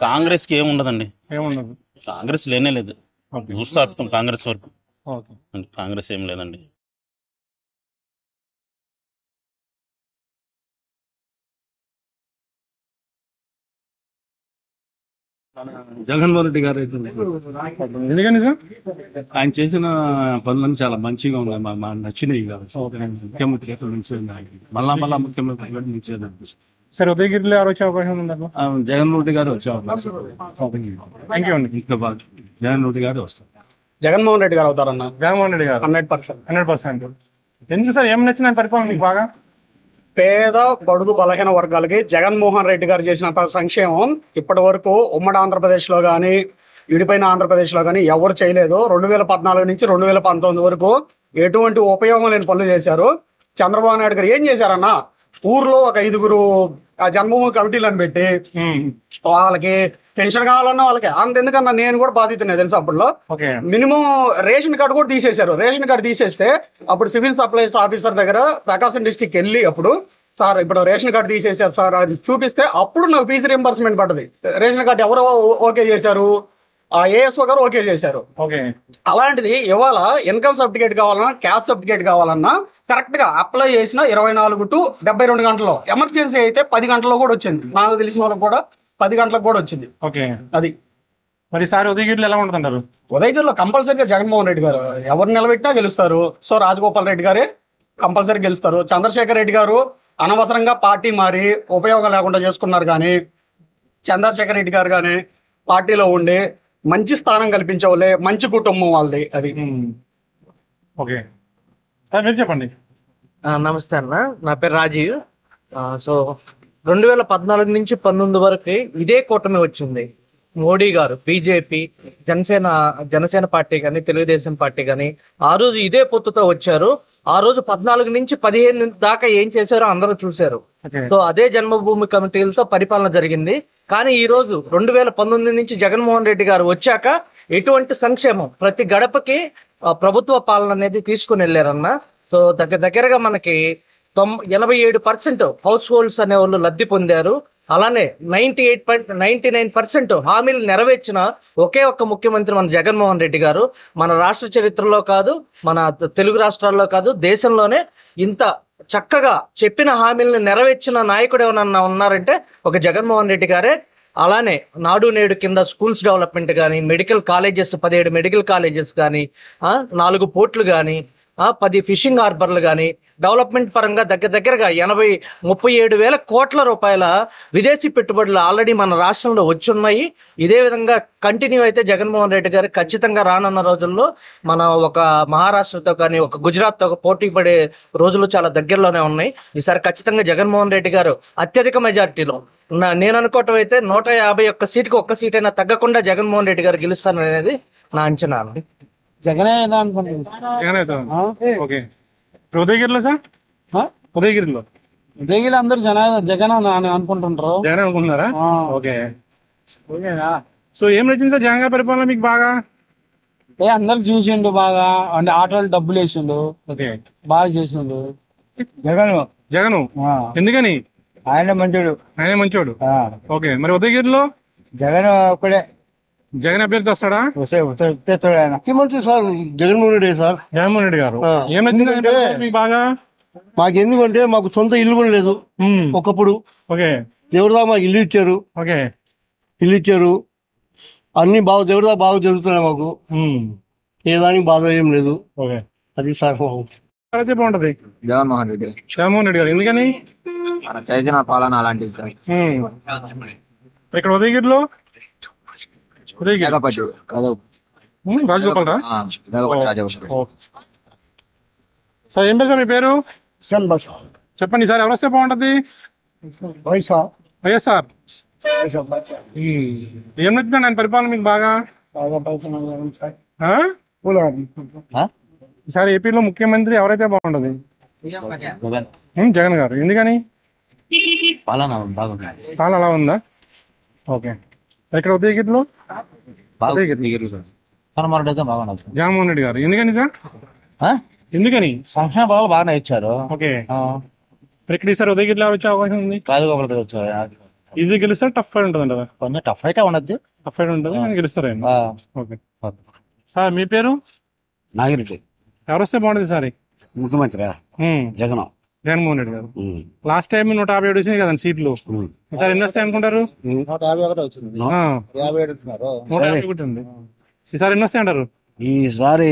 Speaker 17: కాంగ్రెస్ కి ఏముండదండి,
Speaker 1: ఏముండదు.
Speaker 17: కాంగ్రెస్ లేనే లేదు. చూస్తే అర్థం కాంగ్రెస్ వరకు. కాంగ్రెస్ ఏం లేదండి.
Speaker 18: జగన్మోహన్ రెడ్డి గారు
Speaker 1: ఎందుకని సార్?
Speaker 18: ఆయన చేసిన పనులన్నీ చాలా మంచిగా ఉన్నాయి, మాకు నచ్చినాయి. ముఖ్యమంత్రి నుంచి మళ్ళా ముఖ్యమంత్రి నుంచేది అనిపిస్తుంది.
Speaker 1: సరే, ఉదయగిరిలో ఎవరు వచ్చే అవకాశం ఉందన్న?
Speaker 18: జగన్మోహన్ రెడ్డి గారు వచ్చే అవకాశం.
Speaker 1: థ్యాంక్ యూ అండి.
Speaker 18: ఇంకా బాగా జగన్మోహన్ రెడ్డి గారు వస్తారు.
Speaker 19: జగన్మోహన్ రెడ్డి గారు అవుతారన్న.
Speaker 1: జగన్మోహన్ రెడ్డి గారు
Speaker 19: 100%.
Speaker 1: ఎందుకు సార్? ఏం నచ్చిన పరిపాలన మీకు బాగా?
Speaker 19: పేద బడుగు బలహీన వర్గాలకి జగన్మోహన్ రెడ్డి గారు చేసినంత సంక్షేమం ఇప్పటి వరకు ఉమ్మడి ఆంధ్రప్రదేశ్లో కానీ విడిపోయిన ఆంధ్రప్రదేశ్లో కానీ ఎవరు చేయలేదు. 2014 నుంచి 2019 వరకు ఎటువంటి ఉపయోగం లేని పనులు చేశారు. చంద్రబాబు నాయుడు గారు ఏం చేశారన్న, ఊర్లో ఒక 5 జన్మభూమి కమిటీలను పెట్టి వాళ్ళకి పెన్షన్ కావాలన్నా వాళ్ళకి అంతెందుకన్నా నేను కూడా బాధితున్నాయి తెలుసు. అప్పుడులో మినిమం రేషన్ కార్డు కూడా తీసేశారు. రేషన్ కార్డు తీసేస్తే అప్పుడు సివిల్ సప్లైస్ ఆఫీసర్ దగ్గర ప్రకాశం డిస్టిక్ వెళ్ళి అప్పుడు సార్ ఇప్పుడు రేషన్ కార్డు తీసేశారు సార్ అది చూపిస్తే అప్పుడు నాకు ఫీజు రింబర్స్మెంట్ పడ్డది. రేషన్ కార్డు ఎవరు ఓకే చేశారు? ఆ ఏఎస్ఓ గారు ఓకే చేశారు. అలాంటిది ఇవాళ ఇన్కమ్ సర్టిఫికేట్ కావాలన్నా క్యాస్ట్ సర్టిఫికేట్ కావాలన్నా కరెక్ట్ గా అప్లై చేసిన 24 to 72 గంటల్లో, ఎమర్జెన్సీ అయితే 10 గంటల్లో కూడా వచ్చింది. నాకు తెలిసిన వాళ్ళకి కూడా 10 గంటలకు కూడా వచ్చింది. అది
Speaker 1: మరి సార్ ఉదయగిరిలో ఎలా ఉంటుందంటారు?
Speaker 19: ఉదయగిరిలో కంపల్సరీగా జగన్మోహన్ రెడ్డి గారు ఎవరు నిలబెట్టినా గెలుస్తారు. సో రాజగోపాల్ రెడ్డి గారే కంపల్సరీ గెలుస్తారు. చంద్రశేఖర్ రెడ్డి గారు అనవసరంగా పార్టీ మారి ఉపయోగం లేకుండా చేసుకున్నారు. కానీ చంద్రశేఖర్ రెడ్డి గారు కానీ పార్టీలో ఉండి మంచి స్థానం కల్పించే వాళ్ళే, మంచి కుటుంబం వాళ్ళది. అది
Speaker 1: ఓకే సార్, మీరు చెప్పండి.
Speaker 20: నమస్తే అన్న, నా పేరు రాజీవ్. సో 2014 నుంచి 19 వరకు ఇదే కూటమి వచ్చింది. మోడీ గారు, బీజేపీ, జనసేన పార్టీ కానీ తెలుగుదేశం పార్టీ కానీ ఆ రోజు ఇదే పొత్తుతో వచ్చారు. ఆ రోజు 14 నుంచి 15 దాకా ఏం చేశారో అందరూ చూశారు. సో అదే జన్మభూమి కమిటీలతో పరిపాలన జరిగింది. కానీ ఈ రోజు 2019 నుంచి జగన్మోహన్ రెడ్డి గారు వచ్చాక ఎటువంటి సంక్షేమం ప్రతి గడపకి ప్రభుత్వ పాలన అనేది తీసుకుని వెళ్ళారన్న. సో దగ్గరగా మనకి 87% హౌస్ హోల్డ్స్ అనే వాళ్ళు లబ్ధి పొందారు. అలానే 99% హామీలు నెరవేర్చిన ఒకే ఒక్క ముఖ్యమంత్రి మన జగన్మోహన్ రెడ్డి గారు. మన రాష్ట్ర చరిత్రలో కాదు, మన తెలుగు రాష్ట్రాల్లో కాదు, దేశంలోనే ఇంత చక్కగా చెప్పిన హామీలను నెరవేర్చిన నాయకుడు ఏమన్నా ఉన్నారంటే ఒక జగన్మోహన్ రెడ్డి గారే. అలానే నాడు నేడు కింద స్కూల్స్ డెవలప్మెంట్ కానీ, మెడికల్ కాలేజెస్ 17 మెడికల్ కాలేజెస్ కానీ, 4 పోర్ట్లు కానీ, 10 ఫిషింగ్ హార్బర్లు కానీ డెవలప్మెంట్ పరంగా దగ్గరగా 37 వేల కోట్ల రూపాయల విదేశీ పెట్టుబడులు ఆల్రెడీ మన రాష్ట్రంలో వచ్చున్నాయి. ఇదే విధంగా కంటిన్యూ అయితే జగన్మోహన్ రెడ్డి గారు ఖచ్చితంగా రానున్న రోజుల్లో మన ఒక మహారాష్ట్రతో కానీ ఒక గుజరాత్తో పోటీ పడే రోజులు చాలా దగ్గరలోనే ఉన్నాయి. ఈసారి ఖచ్చితంగా జగన్మోహన్ రెడ్డి గారు అత్యధిక మెజార్టీలో, నేను అనుకోవటం అయితే 151 సీటుకి 1 సీట్ అయినా తగ్గకుండా జగన్మోహన్ రెడ్డి గారు గెలుస్తారనేది నా అంచనా.
Speaker 19: జగనే
Speaker 1: ఉదయగిరిలో సార్, ఉదయగిరిలో
Speaker 19: అందరు జగన్ అని అనుకుంటుంటారు.
Speaker 1: జగన్ అనుకుంటున్నారా? ఓకే. సో ఏం నచ్చింది సార్ జగన్ గారి పరిపాలన మీకు బాగా?
Speaker 19: అందరు చూసిండు బాగా, అంటే ఆటోలు డబ్బులు వేసిండు, బాగా చేసిండు
Speaker 1: జగను. ఎందుకని?
Speaker 21: ఆయన మంచోడు.
Speaker 1: ఓకే. మరి ఉదయగిరిలో
Speaker 21: జగన్ ఒక్కడే.
Speaker 1: జగన్ అభ్యర్థి వస్తాడా?
Speaker 21: ముఖ్యమంత్రి సార్ జగన్మోహన్ రెడ్డి సార్.
Speaker 1: జగన్మోహన్ రెడ్డి గారు ఏం నచ్చింది మీకు బాగా?
Speaker 21: మాకు ఎందుకంటే మాకు సొంత ఇల్లు కూడా లేదు ఒకప్పుడు. దేవుడిదా మాకు ఇల్లు ఇచ్చారు. అన్ని బాగా దేవుడిదా బాగా జరుగుతున్నాయి మాకు. ఏ దానికి బాధ ఏం లేదు. అది సార్
Speaker 1: బాగుంటది.
Speaker 21: జగన్మోహన్ రెడ్డి
Speaker 1: గారు ఎందుకని?
Speaker 21: మన చైతన్య పాలన అలాంటిది సార్.
Speaker 1: ఇక్కడ ఉదయగిరిలో రాజగోపాల్ సార్, ఏం పేరు మీ పేరు?
Speaker 21: చెప్పండి
Speaker 1: సార్, ఎవరు వస్తే బాగుంటది?
Speaker 21: వైఎస్ఆర్
Speaker 1: ఏం నచ్చుతుంది ఆయన పరిపాలన మీకు బాగా? ఆ? ఈసారి ఏపీలో ముఖ్యమంత్రి ఎవరైతే బాగుంటది? జగన్ గారు. ఎందుకని?
Speaker 4: పాలన బాగుంది.
Speaker 1: పాలన అలా ఉందా? ఓకే. ఇక్కడ ఉదయగిరిలో
Speaker 4: జగన్మోహన్ రెడ్డి బాగుండదు.
Speaker 1: జగన్మోహన్ రెడ్డి గారు. ఎందుకని సార్? ఎందుకని?
Speaker 4: సంక్షేమ పథకాలు బాగానే ఇచ్చారు.
Speaker 1: ఓకే. ఇక్కడ ఈసారి ఉదయగిరిలో వచ్చే అవకాశం ఉంది?
Speaker 4: రాజగోపాల్ రెడ్డి వచ్చారు.
Speaker 1: ఈజీ గెలుస్తారు, టఫ్ ఫైట్ ఉంటుంది అంటారా?
Speaker 4: కొంచెం టఫ్ అయితే ఉండద్దు.
Speaker 1: టఫ్ ఫైట్ ఉంటుంది కానీ గెలుస్తారు. ఓకే సార్, మీ పేరు?
Speaker 4: నాగిరెడ్డి.
Speaker 1: ఎవరు వస్తే బాగుంటుంది సార్?
Speaker 4: ముఖ్యమంత్రి
Speaker 1: జగన్మోహన్ రెడ్డి గారు. లాస్ట్ టైం 157 వచ్చినాయి కదండి సీట్లు. సార్ ఎన్ని వస్తాయి అనుకుంటారు?
Speaker 4: 151 వచ్చింది.
Speaker 1: 151 ఉంది. ఈసారి ఎన్ని వస్తాయి అంటారు?
Speaker 4: ఈసారి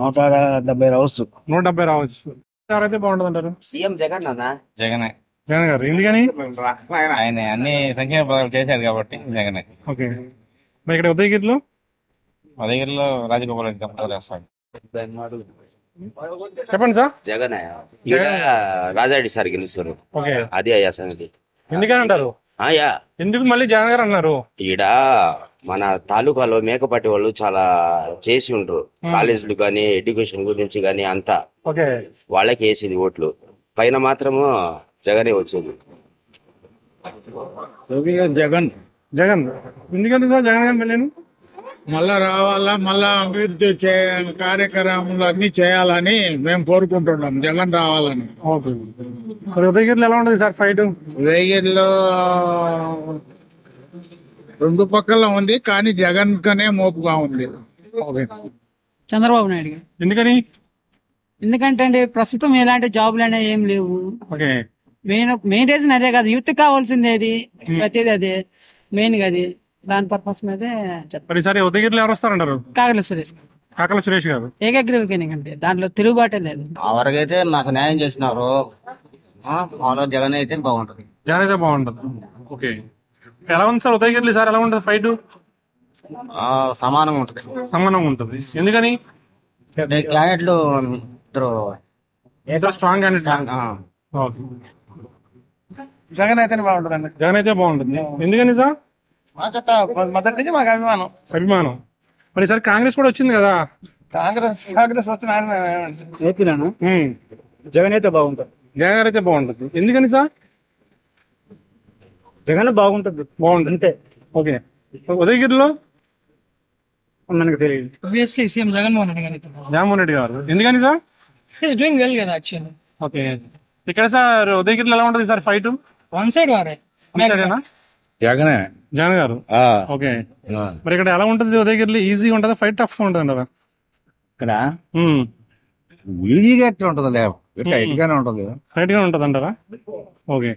Speaker 4: 170 రావచ్చు.
Speaker 1: 170 రావచ్చు. ఎవరైతే బాగుంటుంది అంటారు?
Speaker 22: సీఎం జగన్ అన్నా.
Speaker 1: జగన్ గారు. ఎందుకని?
Speaker 22: ఆయన అన్ని సంక్షేమ పథకాలు చేశారు కాబట్టి జగన్.
Speaker 1: ఓకే. మరి ఇక్కడ ఉదయగిరిలో
Speaker 22: రాజగోపాల్ రెడ్డి కంపల్సరీ వస్తాడు.
Speaker 1: చెప్పండి సార్.
Speaker 22: జగన్ ఈడ రాజారెడ్డి సార్ గెలుస్తారు. అది అయ్యా సంగతి.
Speaker 1: ఎందుకని అంటారు? ఎందుకు మళ్ళీ జగన్ గారు అన్నారు?
Speaker 22: ఈడ మన తాలూకాలో మేకపాటి వాళ్ళు చాలా చేసి ఉంటారు. కాలేజీలు గానీ ఎడ్యుకేషన్ గురించి గానీ అంతా వాళ్ళకి వేసేది ఓట్లు. పైన మాత్రము జగనే వచ్చేది.
Speaker 1: జగన్ ఎందుకంటే సార్ జగన్ గారు మళ్ళీ
Speaker 23: మళ్ళా రావాలా, మళ్ళా అభివృద్ధి కార్యక్రమాలు అన్ని చేయాలని మేము కోరుకుంటున్నాం. జగన్ రావాలని.
Speaker 1: ఉదయగిరిలో ఎలా ఉంటుంది సార్ ఫైట్?
Speaker 23: ఉదయగిరిలో రెండు పక్కల ఉంది కానీ జగన్ కనే మోపుగా ఉంది.
Speaker 24: చంద్రబాబు నాయుడు గారు.
Speaker 1: ఎందుకని?
Speaker 24: ఎందుకంటే అండి ప్రస్తుతం ఎలాంటి జాబులు అనేవి ఏం లేవు. మెయిన్ రీజన్ అదే కదా. యూత్ కావాల్సింది అది, ప్రతిదీ అదే మెయిన్ గా. అది దాని పర్పస్ మీదే
Speaker 1: చెప్తారు. ఉదయగిరిలో ఎవరు వస్తారంటారు?
Speaker 24: కాకల సురేష్.
Speaker 1: కాకల సురేష్ గారు
Speaker 24: ఏకగ్రీవకండి, దాంట్లో తిరుగుబాటే లేదు.
Speaker 4: వరకైతే నాకు న్యాయం చేసినారు. జగన్ అయితే బాగుంటది.
Speaker 1: జగన్ అయితే బాగుంటది. ఓకే. ఎలా ఉంది సార్ ఉదయగిరిలో సార్? ఎలా ఉంటుంది ఫైట్?
Speaker 4: సమానంగా ఉంటది.
Speaker 1: సమానంగా ఉంటది. ఎందుకని?
Speaker 4: క్యాండిడేట్లు
Speaker 1: స్ట్రాంగ్
Speaker 21: జగన్ అయితేనే బాగుంటదండి.
Speaker 1: జగన్ అయితే బాగుంటుంది. ఎందుకని సార్?
Speaker 21: మొదటి నుంచి మాకు
Speaker 1: అభిమానం. మరి సార్ కాంగ్రెస్ కూడా వచ్చింది కదా.
Speaker 21: కాంగ్రెస్ వస్తే
Speaker 7: జగన్ అయితే బాగుంటుంది.
Speaker 1: జగన్ అయితే బాగుంటుంది. ఎందుకని సార్?
Speaker 7: జగన్ బాగుంటుంది.
Speaker 1: అంతే. ఓకే. ఉదయగిరిలో
Speaker 7: మనకు తెలియదు.
Speaker 24: ఆబ్వియస్లీ సీఎం జగన్మోహన్ రెడ్డి గారు.
Speaker 1: జగన్మోహన్ రెడ్డి గారు. ఎందుకని సార్?
Speaker 24: ఈస్ డూయింగ్ వెల్ కదా యాక్చువల్లీ.
Speaker 1: ఓకే. ఇక్కడ సార్ ఉదయగిరిలో ఎలా ఉంటుంది సార్ ఫైట్?
Speaker 24: వన్ సైడ్ వారే.
Speaker 1: జగన్ గారు. ఓకే. మరి ఇక్కడ ఎలా ఉంటుంది ఉదయగిరిలో? ఈజీగా ఉంటుందా ఫైట్? టఫ్ గా ఉంటుంది అంటారా?
Speaker 4: ఇక్కడ ఈజీగా ఎట్లా ఉంటుంది, టైట్ గానే ఉంటుంది.
Speaker 1: టైట్ గా ఉంటుంది అంటారా? ఓకే.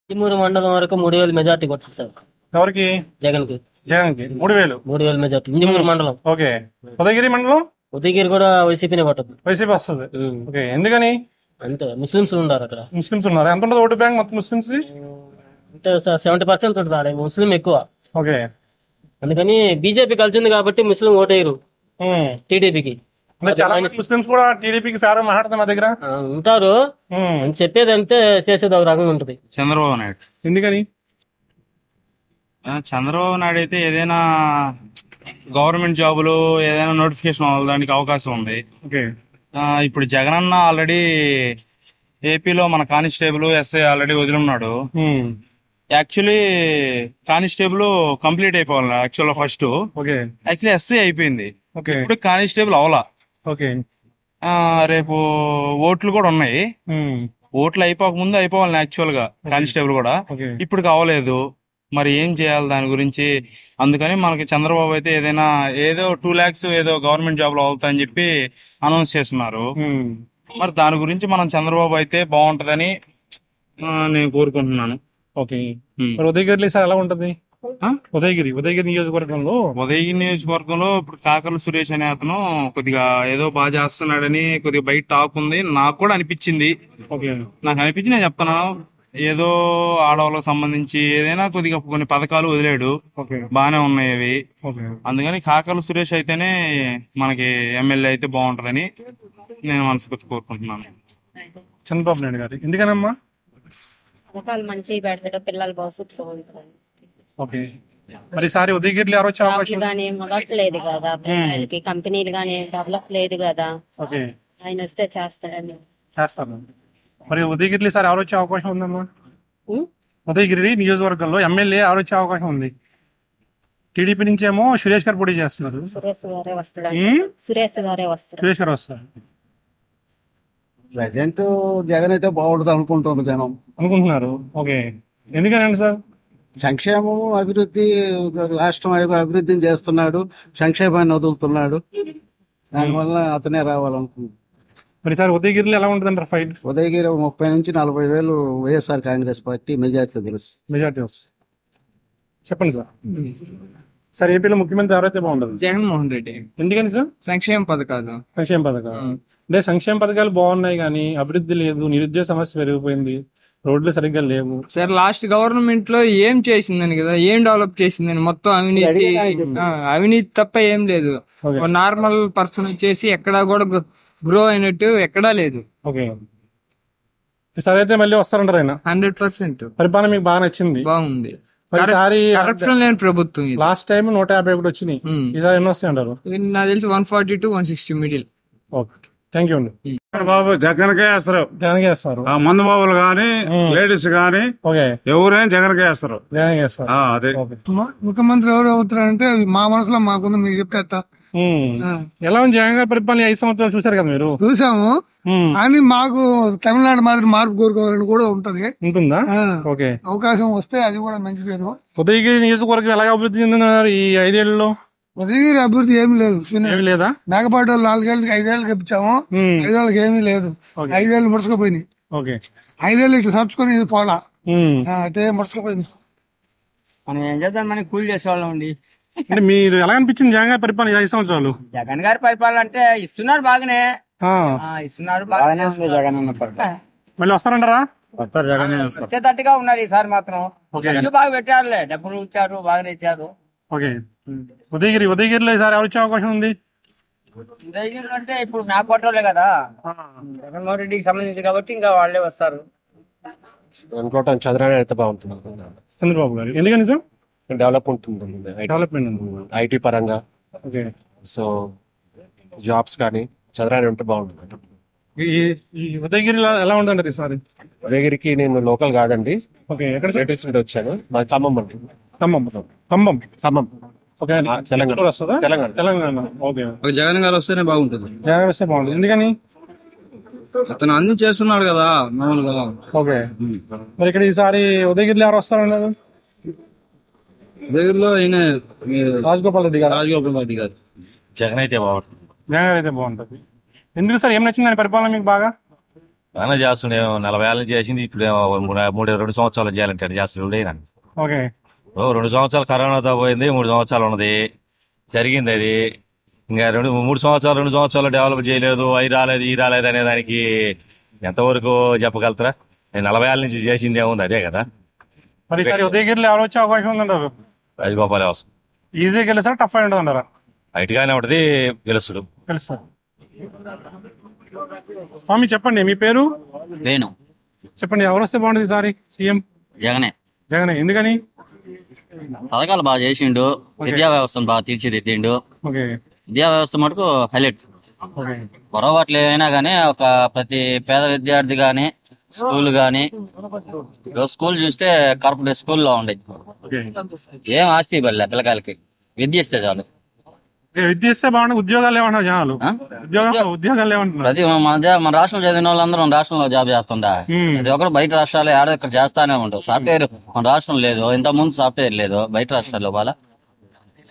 Speaker 25: ఇంజమూరు మండలం వరకు 3000 మెజార్టీ కొట్టారు సార్.
Speaker 1: ఎవరికి?
Speaker 25: జగన్ కి.
Speaker 1: 3000
Speaker 25: మెజార్టీ ఇంజమూరు మండలం.
Speaker 1: ఓకే. ఉదయగిరి మండలం?
Speaker 25: ఉదయగిరి కూడా వైసీపీనే కొట్టదు.
Speaker 1: వైసీపీ వస్తుంది. ఓకే. ఎందుకని?
Speaker 25: అంతే, ముస్లింస్ ఉన్నారు అక్కడ.
Speaker 1: ముస్లింస్ ఉన్నారు. ఎంత ఉంటుంది ఓటు బ్యాంక్ మొత్తం ముస్లింస్?
Speaker 25: అంటే 70% ఉంటుంది. ముస్లిం ఎక్కువ.
Speaker 1: ఓకే.
Speaker 25: అందుకని బీజేపీ కలిసింది కాబట్టి ముస్లిం ఓటేయరు టీడీపీకి.
Speaker 1: ముస్లింస్ కూడా టీడీపీకి ఫేవర్ మాట్లాడుతుంది మా దగ్గర
Speaker 25: ఉంటారు. చెప్పేది అంటే చేసేది ఒక రకంగా ఉంటుంది.
Speaker 5: చంద్రబాబు నాయుడు.
Speaker 1: ఎందుకని?
Speaker 5: చంద్రబాబు నాయుడు అయితే ఏదైనా గవర్నమెంట్ జాబులు ఏదైనా నోటిఫికేషన్ అవ్వడానికి అవకాశం ఉంది. ఇప్పుడు జగన్ అన్న ఆల్రెడీ ఏపీలో మన కానిస్టేబుల్ ఎస్ఐ ఆల్రెడీ వదిలిన్నాడు. యాక్చువల్లీ కానిస్టేబుల్ కంప్లీట్ అయిపోవాలి. యాక్చువల్ ఫస్ట్ యాక్చువల్లీ ఎస్ఐ అయిపోయింది. ఇప్పుడు కానిస్టేబుల్ అవలా. రేపు ఓట్లు కూడా ఉన్నాయి. ఓట్లు అయిపోక ముందు అయిపోవాలి యాక్చువల్ గా కానిస్టేబుల్ కూడా. ఇప్పుడు కావలేదు. మరి ఏం చేయాలి దాని గురించి? అందుకని మనకి చంద్రబాబు అయితే ఏదో 2 lakhs ఏదో గవర్నమెంట్ జాబ్ లో అవుతాయని చెప్పి అనౌన్స్ చేస్తున్నారు. మరి దాని గురించి మనం చంద్రబాబు అయితే బాగుంటదని నేను కోరుకుంటున్నాను.
Speaker 1: ఓకే. ఉదయగిరి సార్ ఎలా ఉంటది? ఉదయగిరి నియోజకవర్గంలో
Speaker 5: ఇప్పుడు కాకర్ల సురేష్ అనే అతను కొద్దిగా ఏదో బాగా చేస్తున్నాడని కొద్దిగా బయట టాక్ ఉంది. నాకు కూడా అనిపించింది. నేను చెప్తాను, ఏదో ఆడవాళ్ళకి సంబంధించి ఏదైనా కొద్దిగా కొన్ని పథకాలు వదిలేడు, బానే ఉన్నాయి అవి. అందుకని కాకర్ల సురేష్ అయితేనే మనకి ఎమ్మెల్యే అయితే బాగుంటదని నేను మనస్ఫూర్తి కోరుకుంటున్నాను.
Speaker 1: చంద్రబాబు నాయుడు గారు. ఎందుకనమ్మా?
Speaker 26: పథకాలు మంచిగా పెడతాడు, పిల్లల భవిష్యత్తు బాగుంటుంది.
Speaker 1: ఓకే, మరి ఈసారి ఉదయగిరిలో ఎవరు వచ్చే అవకాశం
Speaker 8: జాబ్లు గానీ ఏం అవ్వట్లేదు కదా, ప్రజలకి కంపెనీలు గానీ ఏం డెవలప్ లేదు కదా.
Speaker 1: ఓకే,
Speaker 8: ఆయన వస్తే చేస్తాడని.
Speaker 1: చేస్తాను. మరి ఉదయగిరిలో ఈసారి ఎవరు వచ్చే అవకాశం ఉందమ్మా? ఉదయగిరి నియోజకవర్గంలో ఎమ్మెల్యే ఎవరు వచ్చే అవకాశం ఉంది? టీడీపీ నుంచి ఏమో సురేష్ గారు పోటీ చేస్తున్నారు.
Speaker 8: సురేష్ గారే వస్తాడు. సురేష్ గారే వస్తారు.
Speaker 1: సురేష్ గారు వస్తారు.
Speaker 9: ప్రజెంట్ జగన్ అయితే బాగుంటుంది అనుకుంటున్నారు జనం.
Speaker 1: అనుకుంటున్నారు. ఓకే, ఎందుకనండి సార్?
Speaker 9: సంక్షేమం అభివృద్ధి, రాష్ట్రం అభివృద్ధిని చేస్తున్నాడు, సంక్షేమాన్ని వదులుతున్నాడు, దానివల్ల అతనే రావాలనుకుంటున్నాడు.
Speaker 1: మరి సార్ ఉదయగిరిలో ఎలా ఉంటుంది అంటారు ఫైట్?
Speaker 9: ఉదయగిరి 30 నుంచి 40 వేలు వైఎస్ఆర్ కాంగ్రెస్ పార్టీ మెజార్టీ తెలుసు.
Speaker 1: మెజార్టీ వస్తుంది. చెప్పండి సార్. సార్ ఏపీలో ముఖ్యమంత్రి ఎవరైతే బాగుంటుంది?
Speaker 10: జగన్మోహన్ రెడ్డి.
Speaker 1: ఎందుకని సార్?
Speaker 10: సంక్షేమ పథకాలు.
Speaker 1: సంక్షేమ పథకాలు అంటే సంక్షేమ పథకాలు బాగున్నాయి కానీ అభివృద్ధి లేదు, నిరుద్యోగ సమస్య పెరిగిపోయింది, రోడ్లు సరిగ్గా లేవు.
Speaker 10: సార్ లాస్ట్ గవర్నమెంట్ లో ఏం చేసిందని కదా, ఏం డెవలప్ చేసిందని, మొత్తం అవినీతి తప్ప ఏం లేదు. నార్మల్ పర్సన్ వచ్చేసి ఎక్కడా కూడా గ్రో అయినట్టు ఎక్కడా లేదు.
Speaker 1: ఓకే, ఈసారి అయితే మళ్ళీ వస్తారంటారు ఆయన?
Speaker 10: 100%.
Speaker 1: పరిపాలన మీకు బాగా నచ్చింది?
Speaker 10: బాగుంది.
Speaker 1: కరప్షన్
Speaker 10: లేని ప్రభుత్వం.
Speaker 1: లాస్ట్ టైం 151 వచ్చినాయి, ఈసారి ఎన్ని వస్తాయి అంటారు?
Speaker 10: నాకు తెలిసి 140 to 160 middle.
Speaker 1: Okay, thank you అండి.
Speaker 23: బాబు జగన్కే వేస్తారు.
Speaker 1: జగన్కే వేస్తారు.
Speaker 23: మందు బాబులు గానీ లేడీస్ గానీ ఎవరైనా జగన్కే వేస్తారు.
Speaker 1: జగన్ వేస్తారు.
Speaker 23: అదే
Speaker 11: ముఖ్యమంత్రి ఎవరు అవుతారంటే మా మనసులో మాకుంది, మీకు చెప్తే
Speaker 1: ఎలా ఉంది జగన్ గారి పరిపాలన? 5 సంవత్సరాలు చూసారు కదా మీరు?
Speaker 11: చూసాము. అని మాకు తమిళనాడు మాదిరి మార్పు కోరుకోవాలని కూడా
Speaker 1: ఉంటుందా? ఓకే,
Speaker 11: అవకాశం వస్తే అది కూడా మంచిది.
Speaker 1: ఉదయగిరి నియోజకవర్గం ఎలాగ అభివృద్ధి చెందినారు ఈ 5 ఏళ్లలో?
Speaker 11: ఉదయగిరి అభివృద్ధి ఏమి లేదు.
Speaker 1: లేదా?
Speaker 11: మేకపాటి వాళ్ళు 4 ఏళ్ళకి 5 ఏళ్ళకి ఇప్పించాము, 5 ఏళ్ళకి ఏమీ లేదు. 5 ఏళ్ళు ముడుచుకుపోయినాయి. 5 ఏళ్ళు ఇట్లా సర్చుకొని పోలా, అంటే ముడుచుకుపోయింది.
Speaker 10: మనం ఏం చేద్దాం, మనకి కూలి చేసేవాళ్ళం అండి.
Speaker 1: అంటే మీరు ఎలా అనిపించింది జగన్ గారి పరిపాలన 5 సంవత్సరాలు?
Speaker 10: జగన్ గారి పరిపాలన అంటే ఇస్తున్నారు బాగానే, ఇస్తున్నారు బాగానే.
Speaker 1: మళ్ళీ వస్తారంటారా?
Speaker 10: వచ్చేటట్టుగా ఉన్నారు ఈసారి మాత్రం. డబ్బులు బాగా పెట్టారులే, డబ్బులు ఇచ్చారు, బాగానే ఇచ్చారు.
Speaker 1: ఓకే, ఉదయగిరిలో ఈసారి ఎవరు వచ్చే అవకాశం ఉంది?
Speaker 10: ఉదయగిరి అంటే ఇప్పుడు మేకపాటోలే కదా, జగన్మోహన్ రెడ్డికి సంబంధించి కాబట్టి ఇంకా వాళ్ళే వస్తారు
Speaker 12: అనుకోవటం. చంద్రబాబు అయితే బాగుంటుంది అనుకుంటున్నాను.
Speaker 1: చంద్రబాబు గారు ఎందుకని సార్?
Speaker 12: డెవలప్మెంట్ ఉంటుంది,
Speaker 1: డెవలప్మెంట్
Speaker 12: ఐటీ పరంగా.
Speaker 1: ఓకే,
Speaker 12: సో జాబ్స్ కానీ చంద్రబాబు ఉంటే బాగుంటుంది.
Speaker 1: ఈ ఉదయగిరిలో ఎలా ఉందంటారు ఈసారి?
Speaker 12: ఉదయగిరికి నేను లోకల్ కాదండి.
Speaker 1: ఓకే, ఎక్కడ
Speaker 12: నుండి వచ్చాను. మా ఖమ్మం అండి.
Speaker 1: ఖమ్మం. ఓకే,
Speaker 12: తెలంగాణ.
Speaker 1: వస్తుందా? తెలంగాణ. ఓకే,
Speaker 10: జగన్ గారు వస్తేనే బాగుంటుంది.
Speaker 1: జగన్ వస్తే బాగుంటుంది. ఎందుకని?
Speaker 10: అతను అన్ని చేస్తున్నాడు కదా మామూలుగా.
Speaker 1: ఓకే, మరి ఇక్కడ ఈసారి ఉదయగిరిలో ఎవరు వస్తారన్నారు?
Speaker 10: ఉదయగిరిలో ఈయన
Speaker 1: రాజగోపాల్ రెడ్డి గారు.
Speaker 12: జగన్ అయితే బాగుంటుంది.
Speaker 1: జగన్ అయితే బాగుంటుంది. ఎందుకు సార్? ఏం నచ్చిందని పరిపాలన మీకు బాగా?
Speaker 12: బాగా చేస్తుండే 40 ఏళ్ళ చేసింది. ఇప్పుడు 2 సంవత్సరాలు చేయాలంటే చేస్తుండే.
Speaker 1: ఓకే,
Speaker 12: 2 సంవత్సరాలు కరోనాతో పోయింది, 3 సంవత్సరాలు ఉన్నది జరిగింది. అది ఇంకా 2 సంవత్సరాలు డెవలప్ చేయలేదు, అవి రాలేదు, ఈ రాలేదు అనే దానికి ఎంతవరకు చెప్పగలుగుతారా? 40 ఏళ్ళ నుంచి చేసింది ఏముంది, అదే కదా.
Speaker 1: మరి ఈసారి ఉదయగిరిలో ఎవరు వచ్చే అవకాశం ఉందంటారు?
Speaker 12: రాజగోపాల్ వస్తుంది.
Speaker 1: ఈజీగా గెలుస్తారా, టఫ్ అయి ఉంటుంది అంటారా?
Speaker 12: హైట్గానే ఉంటది, గెలుస్తాడు.
Speaker 1: స్వామి చెప్పండి, మీ పేరు?
Speaker 26: వేణు.
Speaker 1: చెప్పండి, ఎవరు వస్తే బాగుంటుంది ఈసారి సీఎం?
Speaker 26: జగనే.
Speaker 1: ఎందుకని?
Speaker 26: పథకాలు బాగా చేసిండు, విద్యా వ్యవస్థను బాగా తీర్చిదిద్దిండు. విద్యా వ్యవస్థ మటుకు హైలైట్. పొరపాట్లు ఏమైనా గానీ ఒక ప్రతి పేద విద్యార్థి గానీ స్కూల్ గానీ, స్కూల్ చూస్తే కార్పొరేట్ స్కూల్లో ఉండేది. ఏం ఆస్తి ఇవ్వలే పిల్లకాయలకి, విద్య ఇస్తే చాలు.
Speaker 1: విద్య ఇస్తే బాగుంటుంది. ఉద్యోగాలు ఏమంటారు జనాలు? ఉద్యోగాలు ఏమంటున్నారు?
Speaker 26: ప్రతి మన రాష్ట్రంలో చదివిన వాళ్ళందరూ మన రాష్ట్రంలో జాబ్ చేస్తుందా? ప్రతి ఒక్కరు బయట రాష్ట్రాలు ఆడ ఇక్కడ చేస్తానే ఉంటారు. సాఫ్ట్వేర్ మన రాష్ట్రం లేదు, ఇంత ముందు సాఫ్ట్వేర్ లేదు బయట రాష్ట్రాల్లో. వాళ్ళ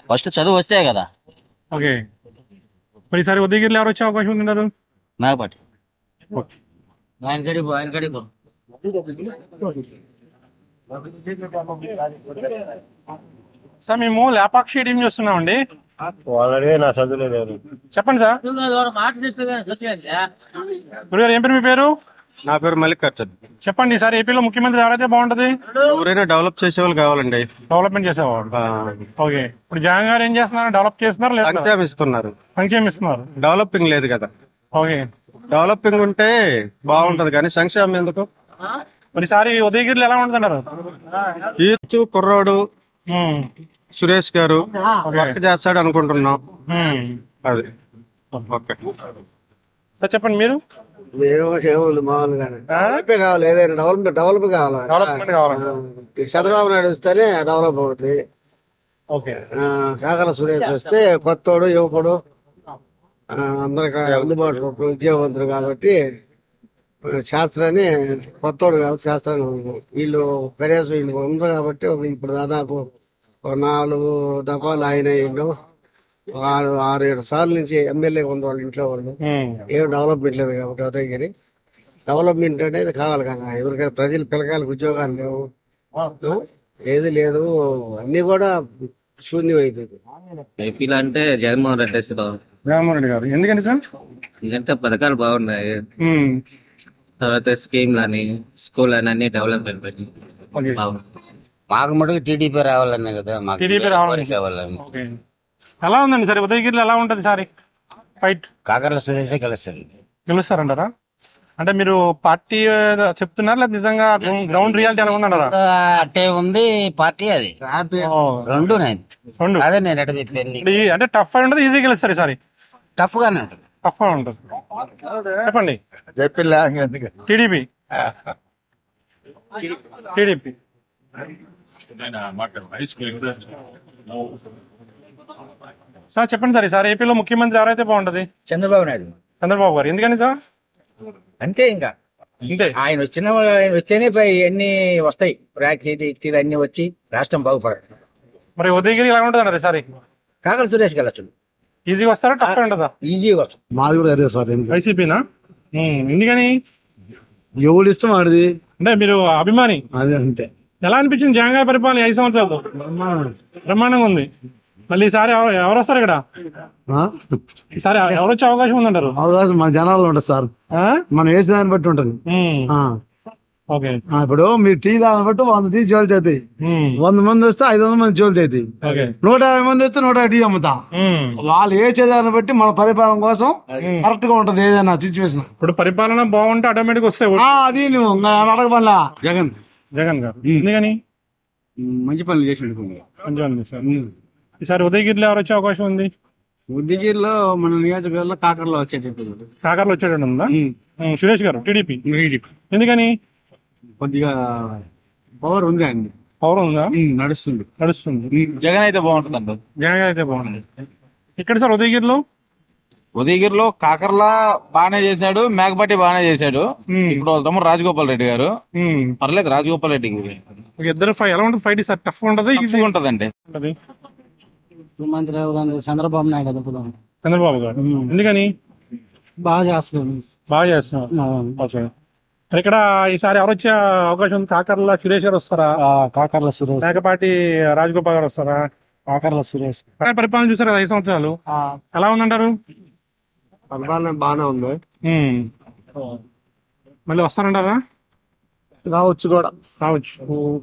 Speaker 26: ఫస్ట్ చదువు వస్తే కదా.
Speaker 1: ఓకే, మరి ఈసారి ఉదయగిరిలో ఎవరు వచ్చే అవకాశం ఉంటున్నారు?
Speaker 26: మేకపాటి.
Speaker 1: సార్ మేము లేపాక్షి టీం చూస్తున్నామండి.
Speaker 12: నా చదువులే లేదు.
Speaker 1: చెప్పండి సార్. గురుగారు ఏం పేరు మీ పేరు?
Speaker 12: నా పేరు మల్లికార్జున్.
Speaker 1: చెప్పండి, ఈసారి ఏపీలో ముఖ్యమంత్రి ఎవరైతే బాగుంటది?
Speaker 12: ఎవరైనా డెవలప్ చేసేవాళ్ళు కావాలండి.
Speaker 1: డెవలప్మెంట్ చేసేవాళ్ళు. ఓకే, ఇప్పుడు జగన్ గారు ఏం చేస్తున్నారు? డెవలప్ చేస్తున్నారు లేదా? సంక్షేమం ఇస్తున్నారు.
Speaker 12: డెవలపింగ్ లేదు కదా.
Speaker 1: ఓకే,
Speaker 12: డెవలపింగ్ ఉంటే బాగుంటది కానీ సంక్షేమం ఎందుకు?
Speaker 1: మరిసారి ఉదయగిరిలో ఎలా ఉంటున్నారు?
Speaker 12: యూత్ కుర్రోడు
Speaker 2: సురేష్ గారు వర్క్ చేస్తాడు అనుకుంటున్నాం. అది ఓకే.
Speaker 1: చెప్పండి మీరు.
Speaker 21: ఏముంది మామూలుగానే డెవలప్ కావాలి, ఏదైనా డెవలప్ కావాలి. చంద్రబాబు నాయుడు వస్తేనే డెవలప్ అవుతుంది. కాకర సురేష్ వస్తే కొత్తోడు యువకుడు అందరికి అందుబాటులో విద్యావంతుడు కాబట్టి శాస్త్రాన్ని కొత్తోడు కాబట్టి శాస్త్రాన్ని వీళ్ళు కనీసం వీళ్ళు ఉండరు కాబట్టి ఇప్పుడు దాదాపు 4 దఫాలు ఆయన 6-7 సార్లు నుంచి ఎమ్మెల్యే ఉండేవాళ్ళు ఇంట్లో వాళ్ళు. ఏం డెవలప్మెంట్ లేదు కాబట్టి ఉదయగిరి డెవలప్మెంట్ అనేది కావాలి కదా. ఎవరికైనా ప్రజలు పిల్లకాయలకు ఉద్యోగాలు లేవు, ఏది లేదు, అన్ని కూడా శూన్యం అవుతుంది.
Speaker 3: ఏపీలో అంటే జగన్మోహన్ రెడ్డి
Speaker 1: జగన్మోహన్ రెడ్డి గారు. ఎందుకని సార్?
Speaker 3: ఎందుకంటే పథకాలు బాగున్నాయి, తర్వాత స్కీమ్లు అని స్కూల్ అని అన్ని డెవలప్మెంట్
Speaker 4: మాకు మటుకు టీడీపీ రావాలనే కదా, మాకు
Speaker 1: టీడీపీ
Speaker 4: కావాలని.
Speaker 1: ఎలా ఉందండి సార్ ఉదయగిరిలో? ఎలా ఉంటది సార్ ఫైట్?
Speaker 4: కాకర్ల సురేషే
Speaker 1: గెలుస్తారంటారా? అంటే మీరు పార్టీ చెప్తున్నారు లేదా నిజంగా గ్రౌండ్ రియాలిటీ అనుకుంటున్నారా?
Speaker 4: అంటే ఉంది పార్టీ, అది రెండు అదే నేను ఎట్లా చెప్పాను.
Speaker 1: అంటే టఫ్ అయి ఉంటుంది, ఈజీ గెలుస్తారు ఈసారి?
Speaker 4: టఫ్ గానే ఉంటుంది.
Speaker 1: టఫ్ గా ఉంటుంది. చెప్పండి. టీడీపీ టీడీపీ సార్ చెప్పండి సార్. ఈసారి ఏపీలో ముఖ్యమంత్రి ఎవరైతే బాగుంటది?
Speaker 7: చంద్రబాబు నాయుడు.
Speaker 1: చంద్రబాబు గారు. ఎందుకని సార్?
Speaker 7: అంతే, ఇంకా ఆయన వస్తేనే అన్ని వస్తాయి, ప్రాక్టీలు అన్ని వచ్చి రాష్ట్రం బాగుపడదు.
Speaker 1: మరి ఉదయగిరి ఎలా ఉంటుంది అన్నారు ఈసారి?
Speaker 7: కాకర సురేష్ గెలచ్చు.
Speaker 1: ఈజీగా వస్తారా టఫ్ ఉంటుందా?
Speaker 7: ఈజీగా వస్తుంది.
Speaker 21: మాది కూడా అదే సార్.
Speaker 1: వైసీపీనా? ఎందుకని?
Speaker 21: ఎవడు ఇష్టం ఆడిది
Speaker 1: అంటే మీరు అభిమాని.
Speaker 21: అదే అంతే.
Speaker 1: ఎలా అనిపించింది జగన్ గారి పరిపాలన 5 సంవత్సరాలు? బ్రహ్మాండంగా ఉంది. మళ్ళీ ఈసారి ఎవరు వస్తారు ఇక్కడ? ఈసారి ఎవరు వచ్చే అవకాశం ఉందంటారు?
Speaker 21: అవకాశం మన జనాల్లో ఉంటుంది సార్, మనం వేసే దాన్ని బట్టి ఉంటుంది. ఇప్పుడు మీరు టీ దాన్ని బట్టి 100 టీ జోలు చేతాయి, 100 మంది వస్తే 500 మంది జోలు చేతాయి, 150 మంది వస్తే 150 టీ అమ్ముతా. వాళ్ళు వేసేదాన్ని బట్టి మన పరిపాలన కోసం కరెక్ట్ గా ఉంటది ఏదైనా సిచ్యువేషన్.
Speaker 1: ఇప్పుడు పరిపాలన బాగుంటే ఆటోమేటిక్ వస్తాయి.
Speaker 21: అది నువ్వు అడగబల్లా
Speaker 1: జగన్ గారు. ఎందుకని?
Speaker 2: మంచి పనులు చేసి
Speaker 1: మంచి పనులు చేశారు. ఈసారి ఉదయగిరిలో ఎవరు వచ్చే అవకాశం ఉంది?
Speaker 2: ఉదయగిరిలో మన నియోజకవర్గంలో కాకర్లో
Speaker 1: వచ్చేటట్టు ఉందా? సురేష్ గారు టీడీపీ. ఎందుకని?
Speaker 2: కొద్దిగా పవర్ ఉంది అండి.
Speaker 1: పవర్ ఉందా?
Speaker 2: నడుస్తుంది.
Speaker 5: జగన్ అయితే బాగుంటుంది అంట.
Speaker 1: జగన్ అయితే బాగుంటుంది. ఇక్కడ సార్
Speaker 5: ఉదయగిరిలో కాకర్లా బాగానే చేశాడు, మేకపాటి బాగానే చేశాడు. ఇప్పుడు వాళ్ళ తమ్ముడు రాజగోపాల్ రెడ్డి గారు పర్లేదు. రాజగోపాల్ రెడ్డి
Speaker 1: ఇద్దరు ఎలా ఉంటుంది ఫైట్? సార్ టఫ్ ఉంటది, ఈజీగా
Speaker 5: ఉంటదండి.
Speaker 24: ముఖ్యమంత్రి చంద్రబాబు నాయుడు.
Speaker 1: చంద్రబాబు గారు. ఎందుకని?
Speaker 24: బాగా చేస్తున్నారు.
Speaker 1: ఇక్కడ ఈసారి ఎవరు వచ్చే అవకాశం ఉంది? కాకర్ల సురేష్ గారు వస్తారా?
Speaker 21: కాకర్ల సురేష్.
Speaker 1: మేకపాటి రాజగోపాల్ గారు వస్తారా?
Speaker 21: కాకర్ల సురేష్.
Speaker 1: పరిపాలన చూసారు కదా 5 సంవత్సరాలు, ఎలా ఉందంటారు?
Speaker 21: పరిపాలన బాగానే ఉంది.
Speaker 1: మళ్ళీ వస్తారంటారా?
Speaker 21: రావచ్చు కూడా.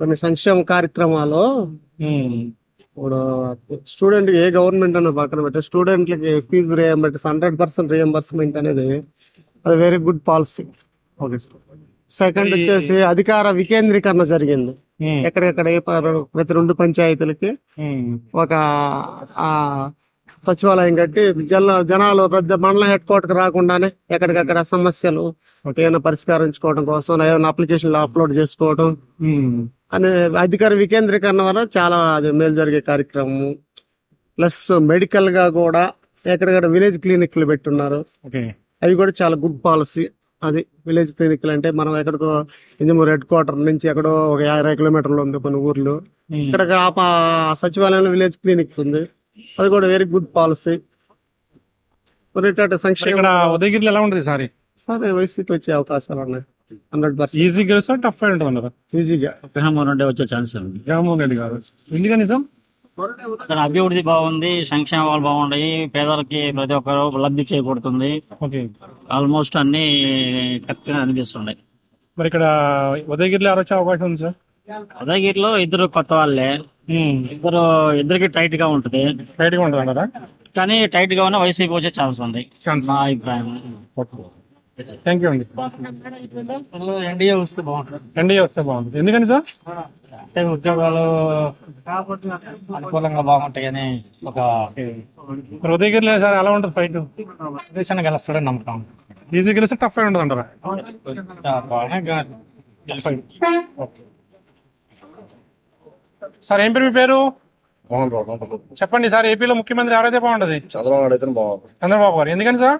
Speaker 21: కొన్ని సంక్షేమ కార్యక్రమాలు ఇప్పుడు స్టూడెంట్ ఏ గవర్నమెంట్ అన్నది పక్కన పెట్టి స్టూడెంట్లకి ఫీజు రియంబర్స్ 100% రియంబర్స్మెంట్ అనేది అది వెరీ గుడ్ పాలసీ. సెకండ్ వచ్చేసి అధికార వికేంద్రీకరణ జరిగింది. ఎక్కడెక్కడ ప్రతి 2 పంచాయతీలకి ఒక సచివాలయం కట్టి జనాలు పెద్ద మండలం హెడ్ క్వార్టర్ రాకుండానే ఎక్కడికక్కడ సమస్యలు ఏమైనా పరిష్కరించుకోవడం కోసం ఏదైనా అప్లికేషన్లు అప్లోడ్ చేసుకోవడం అనే అధికార వికేంద్రీకరణ వల్ల చాలా అది మేలు జరిగే కార్యక్రమం. ప్లస్ మెడికల్ గా కూడా ఎక్కడెక్కడ విలేజ్ క్లినిక్లు పెట్టున్నారు, అవి కూడా చాలా గుడ్ పాలసీ. అది విలేజ్ క్లినిక్లు అంటే మనం ఎక్కడికో ఇంజమూరు హెడ్ క్వార్టర్ నుంచి ఎక్కడో ఒక 50 కిలోమీటర్లు ఉంది కొన్ని ఊర్లు, ఇక్కడ సచివాలయంలో విలేజ్ క్లినిక్ ఉంది, అది కూడా వెరీ గుడ్ పాలసీ. సంక్షేమ
Speaker 1: ఉదయగిరిలో ఎలా ఉంటుంది సార్?
Speaker 21: సరే వైసీపీ వచ్చే అవకాశాలు ఉన్నాయి 100%.
Speaker 1: ఈజీగా టఫ్ అయి ఉంటుంది?
Speaker 21: ఈజీగా
Speaker 3: జగన్మోహన్ రెడ్డి వచ్చే ఛాన్స్ ఉంది.
Speaker 1: జగన్మోహన్ రెడ్డి గారు. ఎందుకని సార్?
Speaker 26: అభివృద్ధి బాగుంది, సంక్షేమాలు బాగున్నాయి, పేదలకి ప్రతి ఒక్కరు లబ్ధి చేకూరుతుంది. ఆల్మోస్ట్ అన్ని కరెక్ట్ గా అనిపిస్తున్నాయి.
Speaker 1: మరి ఇక్కడ ఉదయగిరిలో ఎవరు వచ్చే అవకాశం ఉంది సార్?
Speaker 26: ఉదయగిరిలో 2 కొత్త వాళ్ళే, ఇద్దరికి టైట్ గా ఉంటుంది. కానీ టైట్ గా ఉన్న వైసీపీ వచ్చే ఛాన్స్ ఉంది మా అభిప్రాయం.
Speaker 1: థ్యాంక్ యూ అండి.
Speaker 7: ఎన్డీఏ వస్తే బాగుంటుంది.
Speaker 1: ఎందుకని సార్?
Speaker 6: అంటే ఉద్యోగాలు అనుకూలంగా బాగుంటాయని ఒక
Speaker 1: మరి ఉదయగిరిలో సార్ ఎలా ఉంటుంది ఫైట్?
Speaker 6: దేశాన్ని గెలుస్తాడని నమ్మకం.
Speaker 1: ఈజీ గెలిస్తే టఫ్ అయి ఉంటుంది అంటారా?
Speaker 6: బాగానే గెలిచాడు.
Speaker 1: సార్ ఏం పేరు మీ పేరు?
Speaker 13: మోహన్ రావు.
Speaker 1: చెప్పండి సార్, ఏపీలో ముఖ్యమంత్రి ఎవరైతే బాగుంటది?
Speaker 13: చంద్రబాబు నాయుడు అయితే బాగుంది.
Speaker 1: చంద్రబాబు గారు. ఎందుకని సార్?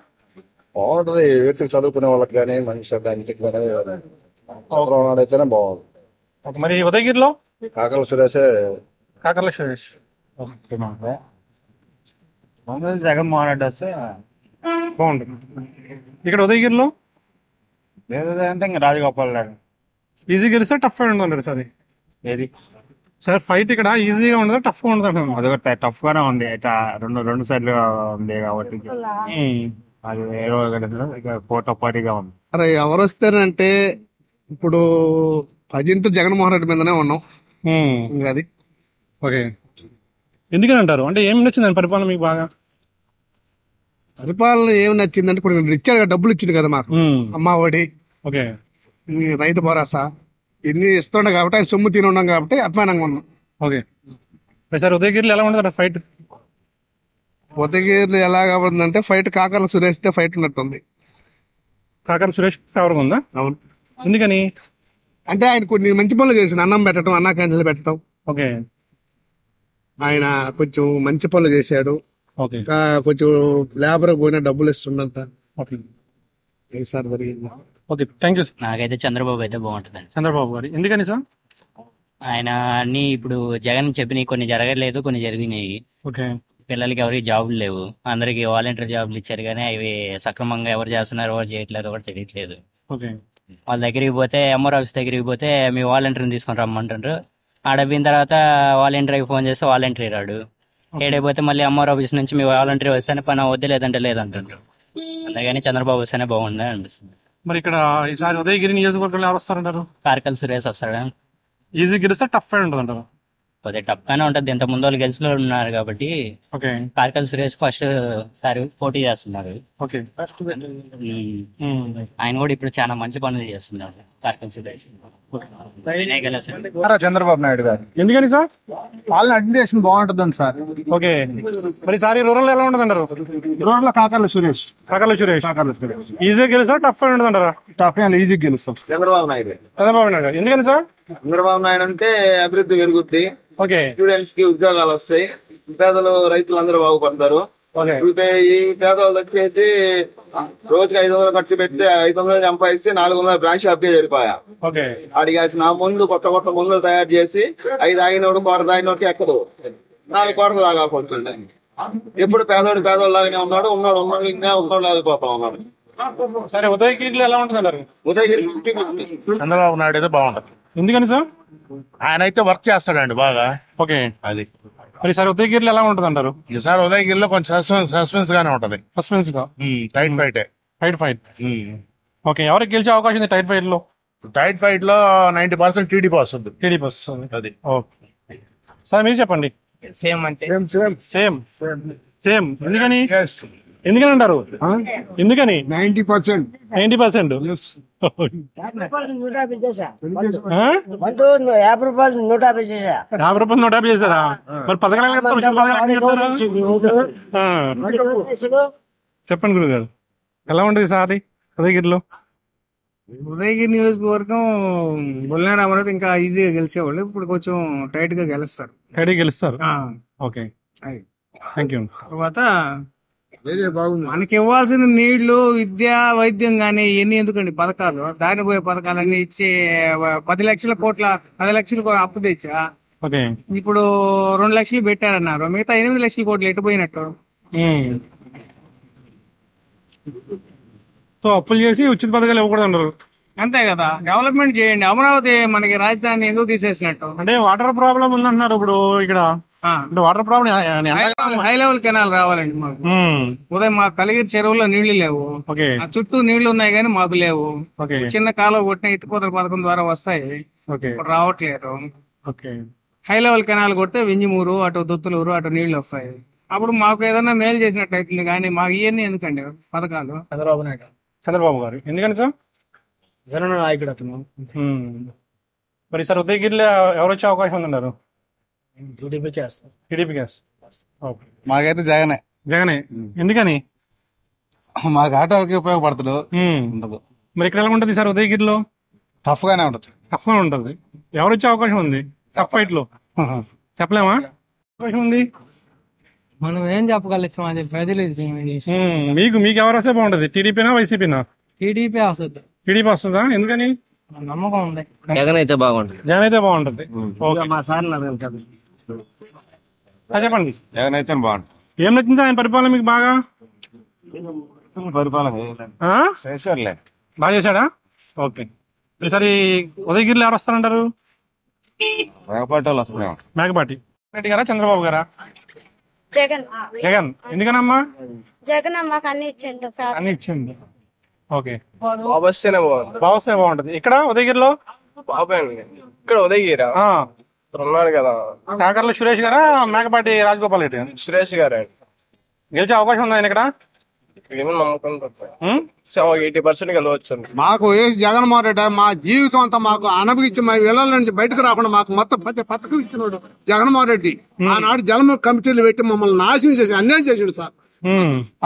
Speaker 13: బాగుంటది, వ్యక్తులు చదువుకునే వాళ్ళకి కానీ మనిషి ఇంటికి కానీ చంద్రబాబు నాయుడు అయితేనే బాగుంది.
Speaker 1: మరి ఉదయగిరిలో
Speaker 13: కాకల సురేషే.
Speaker 1: కాకర్ల సురేష్.
Speaker 7: జగన్మోహన్ రెడ్డి వస్తే
Speaker 1: బాగుంటుంది. ఇక్కడ ఉదయగిరిలో
Speaker 7: లేదంటే ఇంకా రాజగోపాల్ రెడ్డి.
Speaker 1: ఈజీ గెలిస్తే టఫ్ అయి ఉంటుంది సార్. అది
Speaker 7: ఏది
Speaker 1: సార్ ఫైట్ ఇక్కడ ఈజీగా ఉండదు టఫ్ గా ఉండదు అంటున్నాను.
Speaker 7: అదొక టఫ్ గానే ఉంది. రెండు సైడ్లు ఉంది కాబట్టి అది ఏదో పోటాపోటీగా ఉంది.
Speaker 11: అరే ఎవరు వస్తారంటే ఇప్పుడు అజెంట్ జగన్మోహన్ రెడ్డి మీదనే ఉన్నాం. ఇంకా అది
Speaker 1: ఓకే. ఎందుకని అంటారు? అంటే ఏం నచ్చిందని పరిపాలన మీకు బాగా?
Speaker 11: పరిపాలన ఏమి నచ్చిందంటే ఇప్పుడు ఇచ్చారు కదా, డబ్బులు ఇచ్చింది కదా మాకు, అమ్మ ఒడి,
Speaker 1: ఓకే,
Speaker 11: రైతు భరోసా ఇన్ని ఇస్తుండే కాబట్టి ఆయన సొమ్ము తిని ఉన్నాం కాబట్టి అభిమానంగా ఉన్నాం.
Speaker 1: ఓకే. సార్ ఉదయగిరిలో ఎలా ఉంటుంది ఫైట్?
Speaker 11: ఉదయగిరిలో ఎలాగా ఉందంటే ఫైట్ కాకర్ల సురేష్ ఫైట్ ఉన్నట్టుంది.
Speaker 1: కాకర్ల సురేష్ ఫేవర్గా ఉందా?
Speaker 11: అవును.
Speaker 1: ఎందుకని
Speaker 11: అంటే ఆయన కొన్ని మంచి పనులు చేసింది. అన్నం పెట్టడం, అన్నా క్యాంటీన్లు పెట్టడం.
Speaker 1: ఓకే.
Speaker 11: ఆయన కొంచెం మంచి పనులు చేశాడు.
Speaker 1: ఓకే.
Speaker 11: కొంచెం లేబర్ పోయినా డబ్బులు ఇస్తుండంత.
Speaker 1: ఓకే.
Speaker 11: ఈసారి జరిగింది.
Speaker 1: Okay, thank you.
Speaker 14: నాకైతే చంద్రబాబు అయితే బాగుంటుందండి.
Speaker 1: చంద్రబాబు గారు. ఎందుకని సార్?
Speaker 14: ఆయన అన్ని ఇప్పుడు జగన్ చెప్పినవి కొన్ని జరగలేదు, కొన్ని జరిగినాయి.
Speaker 1: ఓకే.
Speaker 14: పిల్లలకి ఎవరికి జాబులు లేవు, అందరికి వాలంటీర్ జాబులు ఇచ్చారు కానీ అవి సక్రమంగా ఎవరు చేస్తున్నారు ఎవరు చేయట్లేదు కూడా తెలియట్లేదు.
Speaker 1: ఓకే.
Speaker 14: వాళ్ళ దగ్గరికి పోతే ఎంఆర్ ఆఫీస్ దగ్గరికి పోతే మీ వాలంటీర్ని తీసుకొని రమ్మంటారు. ఆడపోయిన తర్వాత వాలంటీర్కి ఫోన్ చేస్తే వాలంటీర్ రాడు. ఏడైపోతే మళ్ళీ ఎంఆర్ ఆఫీస్ నుంచి మీ వాలంటీర్ వస్తేనే పని వద్దు లేదంటే లేదంటారు. అందుకని చంద్రబాబు వస్తేనే బాగుందని అనిపిస్తుంది.
Speaker 1: మరి ఇక్కడ ఈసారి ఉదయగిరి నియోజకవర్గంలో ఎవరు వస్తారంటారు?
Speaker 14: కార్కల్ సురేష్ వస్తాడా?
Speaker 1: ఈజీ గెలిస్తే టఫ్ అయి ఉంటుంది అంటారు.
Speaker 14: కొద్దిగా టఫ్ గానే ఉంటుంది, ఇంత ముందు వాళ్ళు గెలిచిలో ఉన్నారు కాబట్టి.
Speaker 1: ఓకే.
Speaker 14: కార్కల్ సురేష్ ఫస్ట్ సారి పోటీ చేస్తున్నారు.
Speaker 1: ఓకే.
Speaker 14: ఆయన కూడా ఇప్పుడు చాలా మంచి పనులు చేస్తున్నారు కార్కల్ సురేష్.
Speaker 7: చంద్రబాబు నాయుడు గారు.
Speaker 1: ఎందుకని సార్?
Speaker 7: పాలన అడ్మినిస్ట్రేషన్ బాగుంటుందని సార్.
Speaker 1: ఓకే. మరి సారి రూరల్ ఎలా ఉంటుంది అంటారు?
Speaker 7: రూరల్ కాకర్ల సురేష్.
Speaker 1: కాకర్ల సురేష్. ఈజీ గెలుస్తా టఫ్ అయి ఉంటుంది అంటారా?
Speaker 7: టఫ్ ఈజీ గెలుస్తాం.
Speaker 2: చంద్రబాబు నాయుడు.
Speaker 1: చంద్రబాబు నాయుడు. ఎందుకని సార్?
Speaker 2: చంద్రబాబు నాయుడు అంటే అభివృద్ధి పెరుగుద్ది.
Speaker 1: ఓకే.
Speaker 2: స్టూడెంట్స్ కి ఉద్యోగాలు వస్తాయి, పేదలు రైతులందరూ బాగుపడతారు. ఈ పేదవాళ్ళు వచ్చేసి రోజుకి 500 ఖర్చు పెడితే 500 సంపాదిస్తే 400 బ్రాంచ్ షాప్ కే సరిపోయా. అడిగాల్సిన ముందు కొత్త ముందులు తయారు చేసి 5 తాగినోడు 4 తాగినోడికి ఎక్కదు, 4 కోటలు తాగాల్సి వస్తుంది. ఎప్పుడు పేదోడు లాగానే ఉన్నాడు ఇంకా ఉన్నోడు లేకపోతా ఉన్నాడు.
Speaker 1: సరే ఉదయగిరిలో ఎలా ఉంటుంది అంటారు?
Speaker 2: ఉదయగిరి
Speaker 13: చంద్రబాబు నాయుడు అయితే బాగుంటది.
Speaker 1: ఎందుకని సార్?
Speaker 13: ఆయన అయితే వర్క్ చేస్తాడండి బాగా.
Speaker 1: ఓకే.
Speaker 13: అది
Speaker 1: మరి సార్ ఉదయగిరిలో ఎలా ఉంటుంది అంటారు?
Speaker 13: ఈసారి ఉదయగిరిలో కొంచెం సస్పెన్స్ గానే ఉంటది.
Speaker 1: సస్పెన్స్ గా
Speaker 13: టైట్ ఫైట్.
Speaker 1: ఓకే. ఎవరికి గెలిచే అవకాశం ఉంది టైట్ ఫైట్ లో?
Speaker 13: టైట్ ఫైట్ లో 90% టీడీపీ వస్తుంది.
Speaker 1: టీడీపీ వస్తుంది.
Speaker 13: అది.
Speaker 1: ఓకే సార్, మీరు చెప్పండి.
Speaker 7: సేమ్ అంటే
Speaker 1: సేమ్. ఎందుకని అంటారు? ఎందుకని?
Speaker 11: 90%.
Speaker 1: 90%.
Speaker 15: 150 చేసా. 50 రూపాయలు 150 చేసా.
Speaker 1: 50 రూపాయలు 150 చేశారా? మరి పథకాలు చెప్పండి గురుగారు, ఎలా ఉంటుంది సార్ ఉదయగిరిలో?
Speaker 16: ఉదయగిరి నియోజకవర్గం బొల్లిన రామారావు ఇంకా ఈజీగా గెలిచేవాళ్ళు, ఇప్పుడు కొంచెం టైట్ గా గెలుస్తారు.
Speaker 1: Okay, thank you.
Speaker 16: తర్వాత బాగుంది. మనకి ఇవ్వాల్సిన నీళ్లు, విద్య, వైద్యం గానీ ఇవన్నీ ఎందుకండి పథకాలు, దాని పోయే పథకాలన్నీ ఇచ్చి 10 లక్షల అప్పు తెచ్చా ఇప్పుడు 2 లక్షలు పెట్టారన్నారు, మిగతా 8 లక్షల కోట్లు ఎట్టుపోయినట్టు.
Speaker 1: సో అప్పులు చేసి ఉచిత పథకాలు ఇవ్వకూడదు అంటారు.
Speaker 16: అంతే కదా, డెవలప్మెంట్ చేయండి. అమరావతి మనకి రాజధాని ఎందుకు తీసేసినట్టు?
Speaker 1: అంటే వాటర్ ప్రాబ్లం ఉందంటున్నారు ఇప్పుడు ఇక్కడ. Water problem,
Speaker 16: high level canal రావాలండి మాకు. ఉదయం మా కలిగిరి చెరువులో నీళ్లు లేవు, చుట్టూ నీళ్లు ఉన్నాయి కానీ మాకు లేవు. చిన్న కాలువ కొట్టిన ఎత్తిపోతల పథకం ద్వారా వస్తాయి, రావట్లేదు. హై లెవెల్ కెనాల్ కొడితే వింజమూరు, అటు దుత్తులూరు, అటు నీళ్లు వస్తాయి. అప్పుడు మాకు ఏదన్నా మేలు చేసినట్టు అవుతుంది. కానీ మాకు ఇవన్నీ ఎందుకండి పథకాలు?
Speaker 1: చంద్రబాబు గారు ఎందుకని సార్?
Speaker 16: జగన్ నాయకుడు అతను.
Speaker 1: మరి సార్ ఉదయగిరిలో ఎవరు వచ్చే అవకాశం ఉందంటారు?
Speaker 9: టీడీపీకి వేస్తాం.
Speaker 1: టీడీపీకి వేస్తాం. ఓకే.
Speaker 7: మాకైతే జగనే.
Speaker 1: జగనే ఎందుకని?
Speaker 7: మాకు ఆటోకి ఉపయోగపడతాడు. ఉండదు.
Speaker 1: మరి ఇక్కడ ఎలా ఉంటుంది సార్ ఉదయగిరిలో?
Speaker 7: టఫ్ గానే ఉంటుంది.
Speaker 1: టఫ్ గా ఉంటుంది. ఎవరు వచ్చే అవకాశం ఉంది టఫ్ ఫైట్ లో? చెప్పలేమా? అవకాశం ఉంది.
Speaker 10: మనం ఏం చెప్పగలుగుతాం, అది ప్రజలు.
Speaker 1: మీకు మీకు ఎవరు వస్తే బాగుంటది? టీడీపీనా వైసీపీనా?
Speaker 10: టీడీపీ వస్తుంది.
Speaker 1: టీడీపీ వస్తుందా? ఎందుకని?
Speaker 10: నమ్మకం ఉంది.
Speaker 3: జగన్ అయితే బాగుంటుంది.
Speaker 1: జగన్ అయితే బాగుంటది.
Speaker 9: మా సార్
Speaker 1: చెప్పండి.
Speaker 7: జగన్ అయితే బాగుంటుంది.
Speaker 1: ఏం నచ్చింది ఆయన పరిపాలన మీకు బాగా?
Speaker 7: పరిపాలన చేశారులే.
Speaker 1: బాగా చేశాడా? ఓకే. ఈసారి ఉదయగిరిలో ఎవరు వస్తారంటారు?
Speaker 7: మేకపాటి వాళ్ళు వస్తున్నాం.
Speaker 1: మేకపాటి రెడ్డి గారా చంద్రబాబు గారా?
Speaker 8: జగన్.
Speaker 1: జగన్ ఎందుకనమ్మా?
Speaker 8: జగన్ మాకు అన్ని ఇచ్చిండు సార్.
Speaker 1: అన్ని ఇచ్చింది. ఓకే.
Speaker 17: బాబు వస్తేనే బాగుంది.
Speaker 1: బాబు వస్తే బాగుంటది. ఇక్కడ ఉదయగిరిలో?
Speaker 17: బాబే ఇక్కడ ఉదయగిరా ఉన్నాడు కదా.
Speaker 1: కాకర్ల సురేష్ గారా మేకపాటి రాజగోపాల్ రెడ్డి?
Speaker 17: సురేష్ గారు
Speaker 1: గెలిచే అవకాశం ఉంది ఆయన ఇక్కడ?
Speaker 17: ఏమో నమ్మకం 80% గెలవచ్చు.
Speaker 11: మాకు జగన్మోహన్ రెడ్డి మా జీవితం అంతా మాకు అనుభవించి మా ఇళ్ల నుంచి బయటకు రాకుండా మాకు మొత్తం ప్రతి పథకం ఇచ్చినాడు జగన్మోహన్ రెడ్డి. ఆనాడు జలము కమిటీలు పెట్టి మమ్మల్ని నాశనం చేసి అన్యాయం చేసాడు సార్.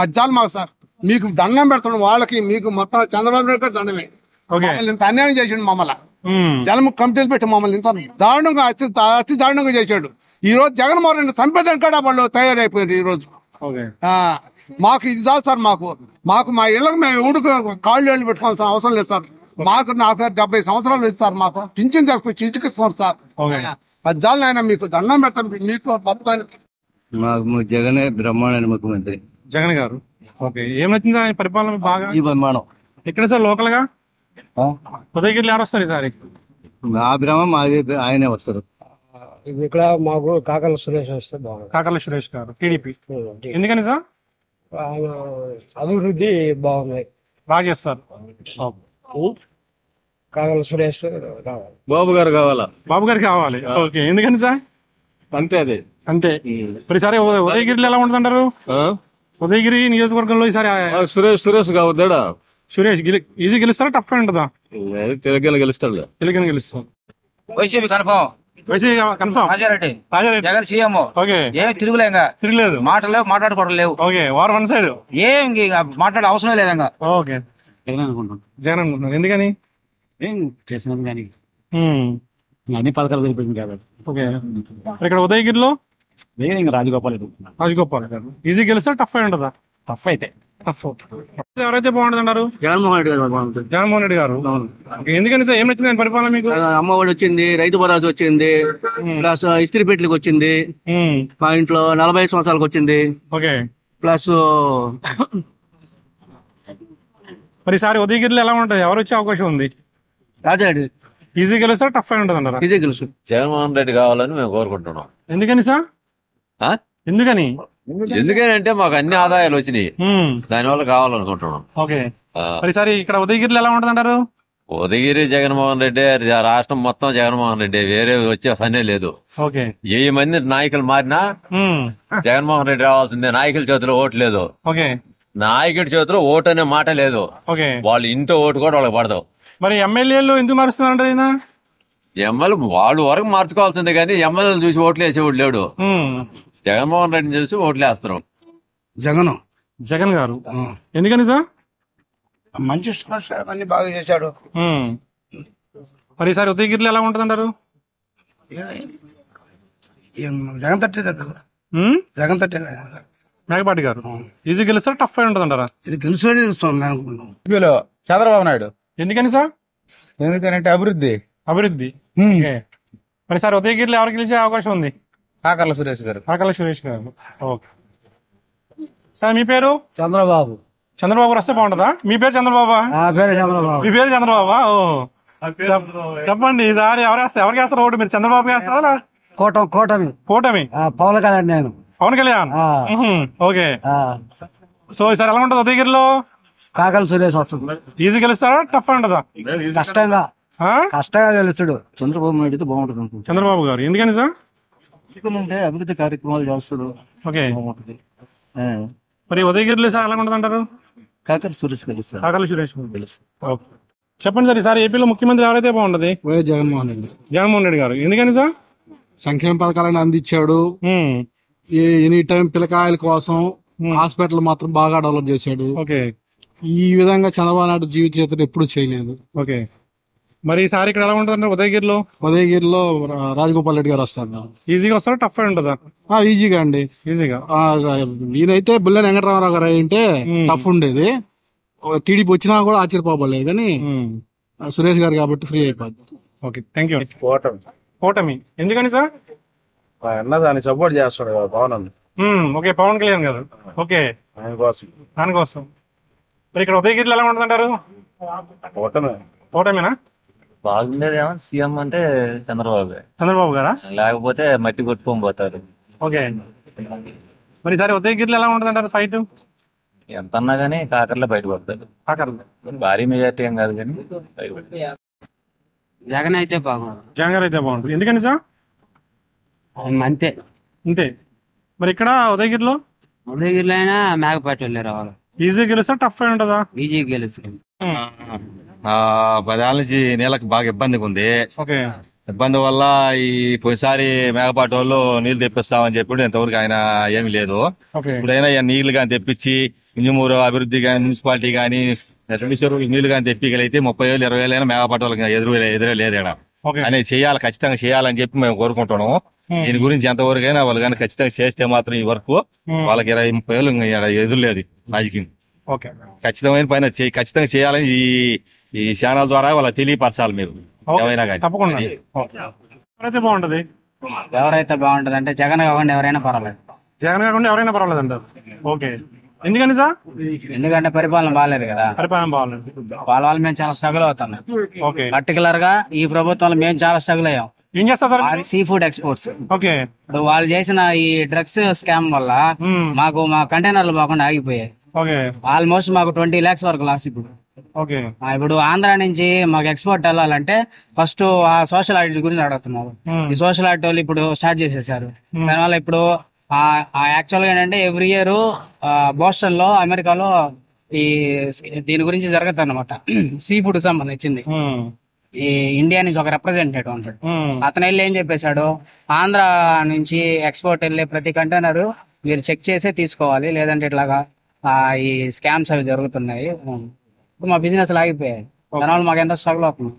Speaker 11: అది చాలు మాకు సార్. మీకు దండం పెడతాడు వాళ్ళకి, మీకు మొత్తం చంద్రబాబు నాయుడు గారు దండమే. మమ్మల్ని ఇంత అన్యాయం చేసాడు. మమ్మల్ని జలము కమిటీలు పెట్టి మమ్మల్ని ఇంత దారుణంగా అతి దారుణంగా చేశాడు. ఈ రోజు జగన్మోహన్ రెడ్డి సంపేదం కూడా వాళ్ళు తయారైపోయారు ఈ రోజు. మాకు ఇది చాలు సార్. మాకు మా ఇళ్ళకి మేము ఊడుకు కాళ్ళు ఏళ్ళు పెట్టుకోవాల్సిన అవసరం లేదు సార్. నాకు 70 సంవత్సరాలు లేదు సార్. మాకు పింఛన్ చేసుకొచ్చి ఇంటికి ఇస్తున్నారు సార్. అది చాలు నాయన, మీకు దండం పెడతాం. మీకు మొత్తానికి
Speaker 18: మాకు జగనే బ్రహ్మాండ ముఖ్యమంత్రి.
Speaker 1: జగన్ గారు. ఓకే. ఏం నచ్చింది ఆయన పరిపాలన బాగా?
Speaker 18: ఈ బ్రహ్మాండం.
Speaker 1: ఎక్కడ సార్ లోకల్ గా? ఉదయగిరిలో ఎవరు వస్తారు ఈసారి?
Speaker 18: మా బ్రహ్మం మాది, ఆయనే వస్తారు.
Speaker 9: ఇక్కడ మాకు కాకర్ల సురేష్ వస్తే బాగుంది.
Speaker 1: కాకర్ల సురేష్ గారు టీడీపీ. ఎందుకని సార్?
Speaker 9: ఆయన అభివృద్ధి బాగుంది,
Speaker 1: బాగా చేస్తారు.
Speaker 9: కాకర్ల సురేష్ రావాలి.
Speaker 18: బాబు గారు కావాలా?
Speaker 1: బాబు గారు కావాలి. ఓకే. ఎందుకని సార్?
Speaker 18: అంతే అదే
Speaker 1: అంతే. మరి సరే ఉదయగిరిలో ఎలా ఉంటుందంటారు? ఉదయగిరి నియోజకవర్గంలో ఈసారి
Speaker 18: సురేష్ కావద్దా?
Speaker 1: సురేష్ ఈజీ గెలుస్తారా టఫ్ ఉంటుందా?
Speaker 18: తెలంగాణ గెలుస్తాడు.
Speaker 1: తెలంగాణ గెలుస్తాం.
Speaker 4: YCP confirm.
Speaker 1: YCP confirm.
Speaker 4: Rajareddy Jagan CM.
Speaker 1: Okay.
Speaker 4: ఏం తిరుగులేదు. మాటలు లేవు, మాట్లాడుకోవడం లేవు.
Speaker 1: ఓకే. War one side.
Speaker 4: ఏం మాట్లాడే అవసరం లేదు.
Speaker 1: ఓకే. జగన్ అనుకుంటున్నాను. ఎందుకని?
Speaker 9: ఏం చేసినాం కానీ అన్ని పథకాలు సరిపోయింది కాబట్టి.
Speaker 1: ఓకే. ఇక్కడ ఉదయగిరిలో
Speaker 9: రాజగోపాల్
Speaker 1: గారు ఈజీ గెలుస్తా టఫ్ అయి ఉంటుందా?
Speaker 9: టఫ్ అయితే
Speaker 1: టఫ్. ఎవరైతే బాగుంటుంది అంటారు?
Speaker 18: జగన్మోహన్ రెడ్డి గారు బాగుంటుంది.
Speaker 1: జగన్మోహన్ రెడ్డి గారు. ఎందుకని సార్? ఏం నచ్చింది ఆయన పరిపాలన మీకు?
Speaker 18: అమ్మఒడి వచ్చింది, రైతు భరోసా వచ్చింది, ప్లస్ ఇస్త్రీ పెట్టికి వచ్చింది, మా ఇంట్లో 45 సంవత్సరాలకు వచ్చింది.
Speaker 1: ఓకే.
Speaker 18: ప్లస్
Speaker 1: మరి ఈసారి ఉదయగిరిలో ఎలా ఉంటుంది? ఎవరు వచ్చే అవకాశం ఉంది?
Speaker 18: రాజారెడ్డి.
Speaker 1: ఈజీ గెలుస్తా టఫ్ అయి ఉంటుంది అంటారా?
Speaker 18: ఈజీ గెలుసు.
Speaker 19: జగన్మోహన్ రెడ్డి కావాలని మేము కోరుకుంటున్నాం.
Speaker 1: ఎందుకని సార్? ఎందుకని
Speaker 19: అంటే మాకు అన్ని ఆదాయాలు వచ్చినాయి, దానివల్ల కావాలనుకుంటున్నాం.
Speaker 1: ఓకే. ఈసారి ఇక్కడ ఉదయగిరిలో ఎలా ఉంటుంది అంటారు?
Speaker 19: ఉదయగిరి జగన్మోహన్ రెడ్డి, రాష్ట్రం మొత్తం జగన్మోహన్ రెడ్డి, వేరే వచ్చే పనే లేదు.
Speaker 1: ఓకే.
Speaker 19: 1000 మంది నాయకులు మారినా జగన్మోహన్ రెడ్డి రావాల్సిందే. నాయకుల చేతిలో ఓటు లేదు.
Speaker 1: ఓకే.
Speaker 19: నాయకుడి చేతిలో ఓటు అనే మాట లేదు.
Speaker 1: ఓకే.
Speaker 19: వాళ్ళు ఇంట్లో ఓటు కూడా వాళ్ళకి పడదు.
Speaker 1: మరి ఎమ్మెల్యేలు ఎందుకు మారుస్తున్నారంటారు? ఈయన
Speaker 19: ఎమ్మెల్యే వాళ్ళు వరకు మార్చుకోవాల్సిందే కానీ ఎమ్మెల్యేలు చూసి ఓట్లు వేసేవాడు లేడు. జగన్మోహన్ రెడ్డిని చూసి ఓట్లు వేస్తారు.
Speaker 1: జగన్ గారు. ఎందుకని సార్?
Speaker 21: మంచి అన్ని బాగా చేశాడు.
Speaker 1: మరి ఈసారి ఉదయగిరిలో ఎలా ఉంటుంది అంటారు?
Speaker 21: జగన్ తట్టే జగన్ తట్టే
Speaker 1: మేకపాటి గారు ఈజీ గెలుస్తారు టఫ్ అయి ఉంటుంది అంటారా?
Speaker 21: ఇది గెలుస్తాడే గెలుస్తాం.
Speaker 7: చంద్రబాబు నాయుడు.
Speaker 1: ఎందుకని సార్?
Speaker 7: ఎందుకంటే అభివృద్ధి.
Speaker 1: మరి సార్ ఉదయగిరిలో ఎవరు గెలిచే అవకాశం ఉంది?
Speaker 7: కాకర్ల సురేష్ గారు.
Speaker 1: కాకర్ల సురేష్ గారు. Okay sir. మీ పేరు?
Speaker 9: చంద్రబాబు.
Speaker 1: చంద్రబాబు వస్తే బాగుంటుందా? మీ పేరు చంద్రబాబా? మీ పేరు చంద్రబాబా? ఓ చెప్పండి. ఈసారి ఎవరికి వేస్తారు ఓటు? మీరు చంద్రబాబు వేస్తారా?
Speaker 9: కూటమి.
Speaker 1: పవన్ కళ్యాణ్. నేను పవన్ కళ్యాణ్. ఓకే. సో ఈసారి ఎలా ఉంటుంది ఉదయగిరిలో?
Speaker 9: కాకర్ల సురేష్ వస్తుంది.
Speaker 1: ఈజీ గెలుస్తారా టఫ్ ఉంటుందా?
Speaker 9: కష్టంగా గెలుస్తాడు. చంద్రబాబు నాయుడు అయితే బాగుంటుంది.
Speaker 1: చంద్రబాబు గారు. ఎందుకని సార్?
Speaker 9: ఎందుకంటే అభివృద్ధి కార్యక్రమాలు చేస్తాడు.
Speaker 1: ఓకే. మరి ఉదయగిరిలో సార్ ఎలా ఉంటుంది అంటారు?
Speaker 9: కాకర్ల సురేష్ గెలుస్తాడు.
Speaker 1: కాకర్ల సురేష్ గెలుస్తాడు. చెప్పండి సార్, ఈసారి ఏపీలో ముఖ్యమంత్రి ఎవరైతే బాగుంటది?
Speaker 11: వైఎస్ జగన్మోహన్ రెడ్డి.
Speaker 1: జగన్మోహన్ రెడ్డి గారు. ఎందుకని సార్?
Speaker 11: సంక్షేమ పథకాలను అందించాడు. ఎనీ టైం పిల్లకాయల కోసం హాస్పిటల్ మాత్రం బాగా డెవలప్ చేశాడు. ఈ విధంగా చంద్రబాబు నాయుడు జీవిత చరిత్ర ఎప్పుడు చేయలేదు.
Speaker 1: ఓకే, మరి ఈసారి ఇక్కడ ఎలా ఉంటుందంటే
Speaker 11: ఉదయగిరిలో రాజగోపాల్ రెడ్డి గారు వస్తారు.
Speaker 1: ఈజీగా వస్తారా, టఫ్ ఉంటుందా?
Speaker 11: ఈజీగా అండి.
Speaker 1: ఈజీగా.
Speaker 11: ఈయనైతే బుల్లెని వెంకటరామరావు గారు అంటే టఫ్ ఉండేది. టీడీపీ వచ్చినా కూడా ఆశ్చర్యపోలేదు, కానీ సురేష్ గారు కాబట్టి ఫ్రీ అయిపోద్ది.
Speaker 1: Okay, thank you. కూటమి ఎందుకని సార్?
Speaker 5: దాన్ని సపోర్ట్ చేస్తాడు కదా పవన్.
Speaker 1: ఓకే, పవన్ కళ్యాణ్ గారు. ఓకే, దానికోసం. మరి ఇక్కడ ఉదయగిరిలో ఎలా ఉంటుందంటారు? కూటమినా?
Speaker 26: బాగుండేదేమో సీఎం అంటే
Speaker 1: చంద్రబాబు గారా?
Speaker 26: లేకపోతే మట్టి కొట్టుకొని పోతారు.
Speaker 1: ఓకే, మరి ఈసారి ఉదయగిరిలో ఎలా ఉంటుందంటారు ఫైట్?
Speaker 26: ఎంత అన్నా గానీ కాకర్లో బయటపడతారు. భారీ మెజార్టీ ఏం కాదు కానీ
Speaker 12: జగన్ అయితే బాగుంది.
Speaker 1: జగన్ అయితే బాగుంటుంది. ఎందుకని సార్?
Speaker 12: అంతే.
Speaker 1: మరి ఇక్కడ ఉదయగిరిలో
Speaker 12: అయినా మేకపాటి వెళ్ళి రావాలి.
Speaker 1: ఈజీ గెలుస్తా, టఫ్ అయి ఉంటుందా?
Speaker 12: ఈజీ గెలుస్తుంది.
Speaker 20: 10 ఏళ్ళ నుంచి నీళ్ళకి బాగా ఇబ్బందిగా ఉంది. ఇబ్బంది వల్ల ఈ పోయినసారి మేకపాటి వాళ్ళు నీళ్లు తెప్పిస్తామని చెప్పి ఇంతవరకు ఆయన ఏమీ లేదు. ఇప్పుడైనా నీళ్లు కానీ తెప్పించి ఇంజమూరు అభివృద్ధి కానీ మున్సిపాలిటీ కానీ చెరువులకు నీళ్లు కానీ తెప్పిగలిగితే 30,000 20,000 అయినా మేకపాటి వాళ్ళకి ఎదురే లేదు అని చేయాలి, ఖచ్చితంగా చేయాలని చెప్పి మేము కోరుకుంటున్నాము. దీని గురించి ఎంతవరకు అయినా వాళ్ళు కానీ ఖచ్చితంగా చేస్తే మాత్రం ఈ వరకు వాళ్ళకి 20-30,000 ఎదురు లేదు రాజకీయం. ఖచ్చితమైన పైన ఖచ్చితంగా చేయాలని ఈ ఛానల్ ద్వారా వాళ్ళకి తెలియపరచాలి. మీరు ఏమైనా కానీ
Speaker 1: బాగుంటది.
Speaker 12: ఎవరైతే బాగుంటది అంటే జగన్ కాకుండా ఎవరైనా పర్వాలేదు.
Speaker 1: జగన్ కాకుండా ఎవరైనా పర్వాలేదు అంటారు. ఓకే, ఎందుకని సార్?
Speaker 12: ఎందుకంటే పరిపాలన బాగాలేదు కదా.
Speaker 1: పరిపాలన బాగాలేదు.
Speaker 12: వాళ్ళ మేము చాలా స్ట్రగుల్ అవుతున్నాం. పర్టికులర్ గా ఈ ప్రభుత్వంలో మేము చాలా స్ట్రగుల్ అయ్యాం.
Speaker 1: ఏం చేస్తారు sir?
Speaker 12: Sea food exports.
Speaker 1: Okay,
Speaker 12: ఇప్పుడు వాళ్ళు చేసిన ఈ డ్రగ్స్ స్కామ్ వల్ల మాకు మా కంటైనర్లు బాగుండా ఆగిపోయాయి. ఆల్మోస్ట్ మాకు 20 lakhs వరకు లాస్. ఇప్పుడు ఆంధ్ర నుంచి మాకు ఎక్స్పోర్ట్ వెళ్ళాలంటే ఫస్ట్ ఆ సోషల్ ఆడిట్ గురించి అడుగుతున్నారు. ఈ సోషల్ ఆడిట్ వాళ్ళు ఇప్పుడు స్టార్ట్ చేసేసారు. దానివల్ల ఇప్పుడు యాక్చువల్ గా ఏంటంటే ఎవ్రీ ఇయర్ బోస్టన్ లో అమెరికాలో ఈ దీని గురించి జరుగుతుంది అనమాట. సీ ఫుడ్ సంబంధించింది. ఈ ఇండియా నుంచి ఒక రిప్రజెంటేటివ్ ఉంటాడు. అతను వెళ్ళి ఏం చెప్పేశాడు, ఆంధ్ర నుంచి ఎక్స్పోర్ట్ వెళ్ళే ప్రతి కంటైనర్ మీరు చెక్ చేసే తీసుకోవాలి, లేదంటే ఇట్లాగా ఈ స్కామ్స్ అవి జరుగుతున్నాయి. మా బిజినెస్ ఆగిపోయాయి. దానివల్ల మాకు ఎంత స్ట్రగుల్ అవుతుంది.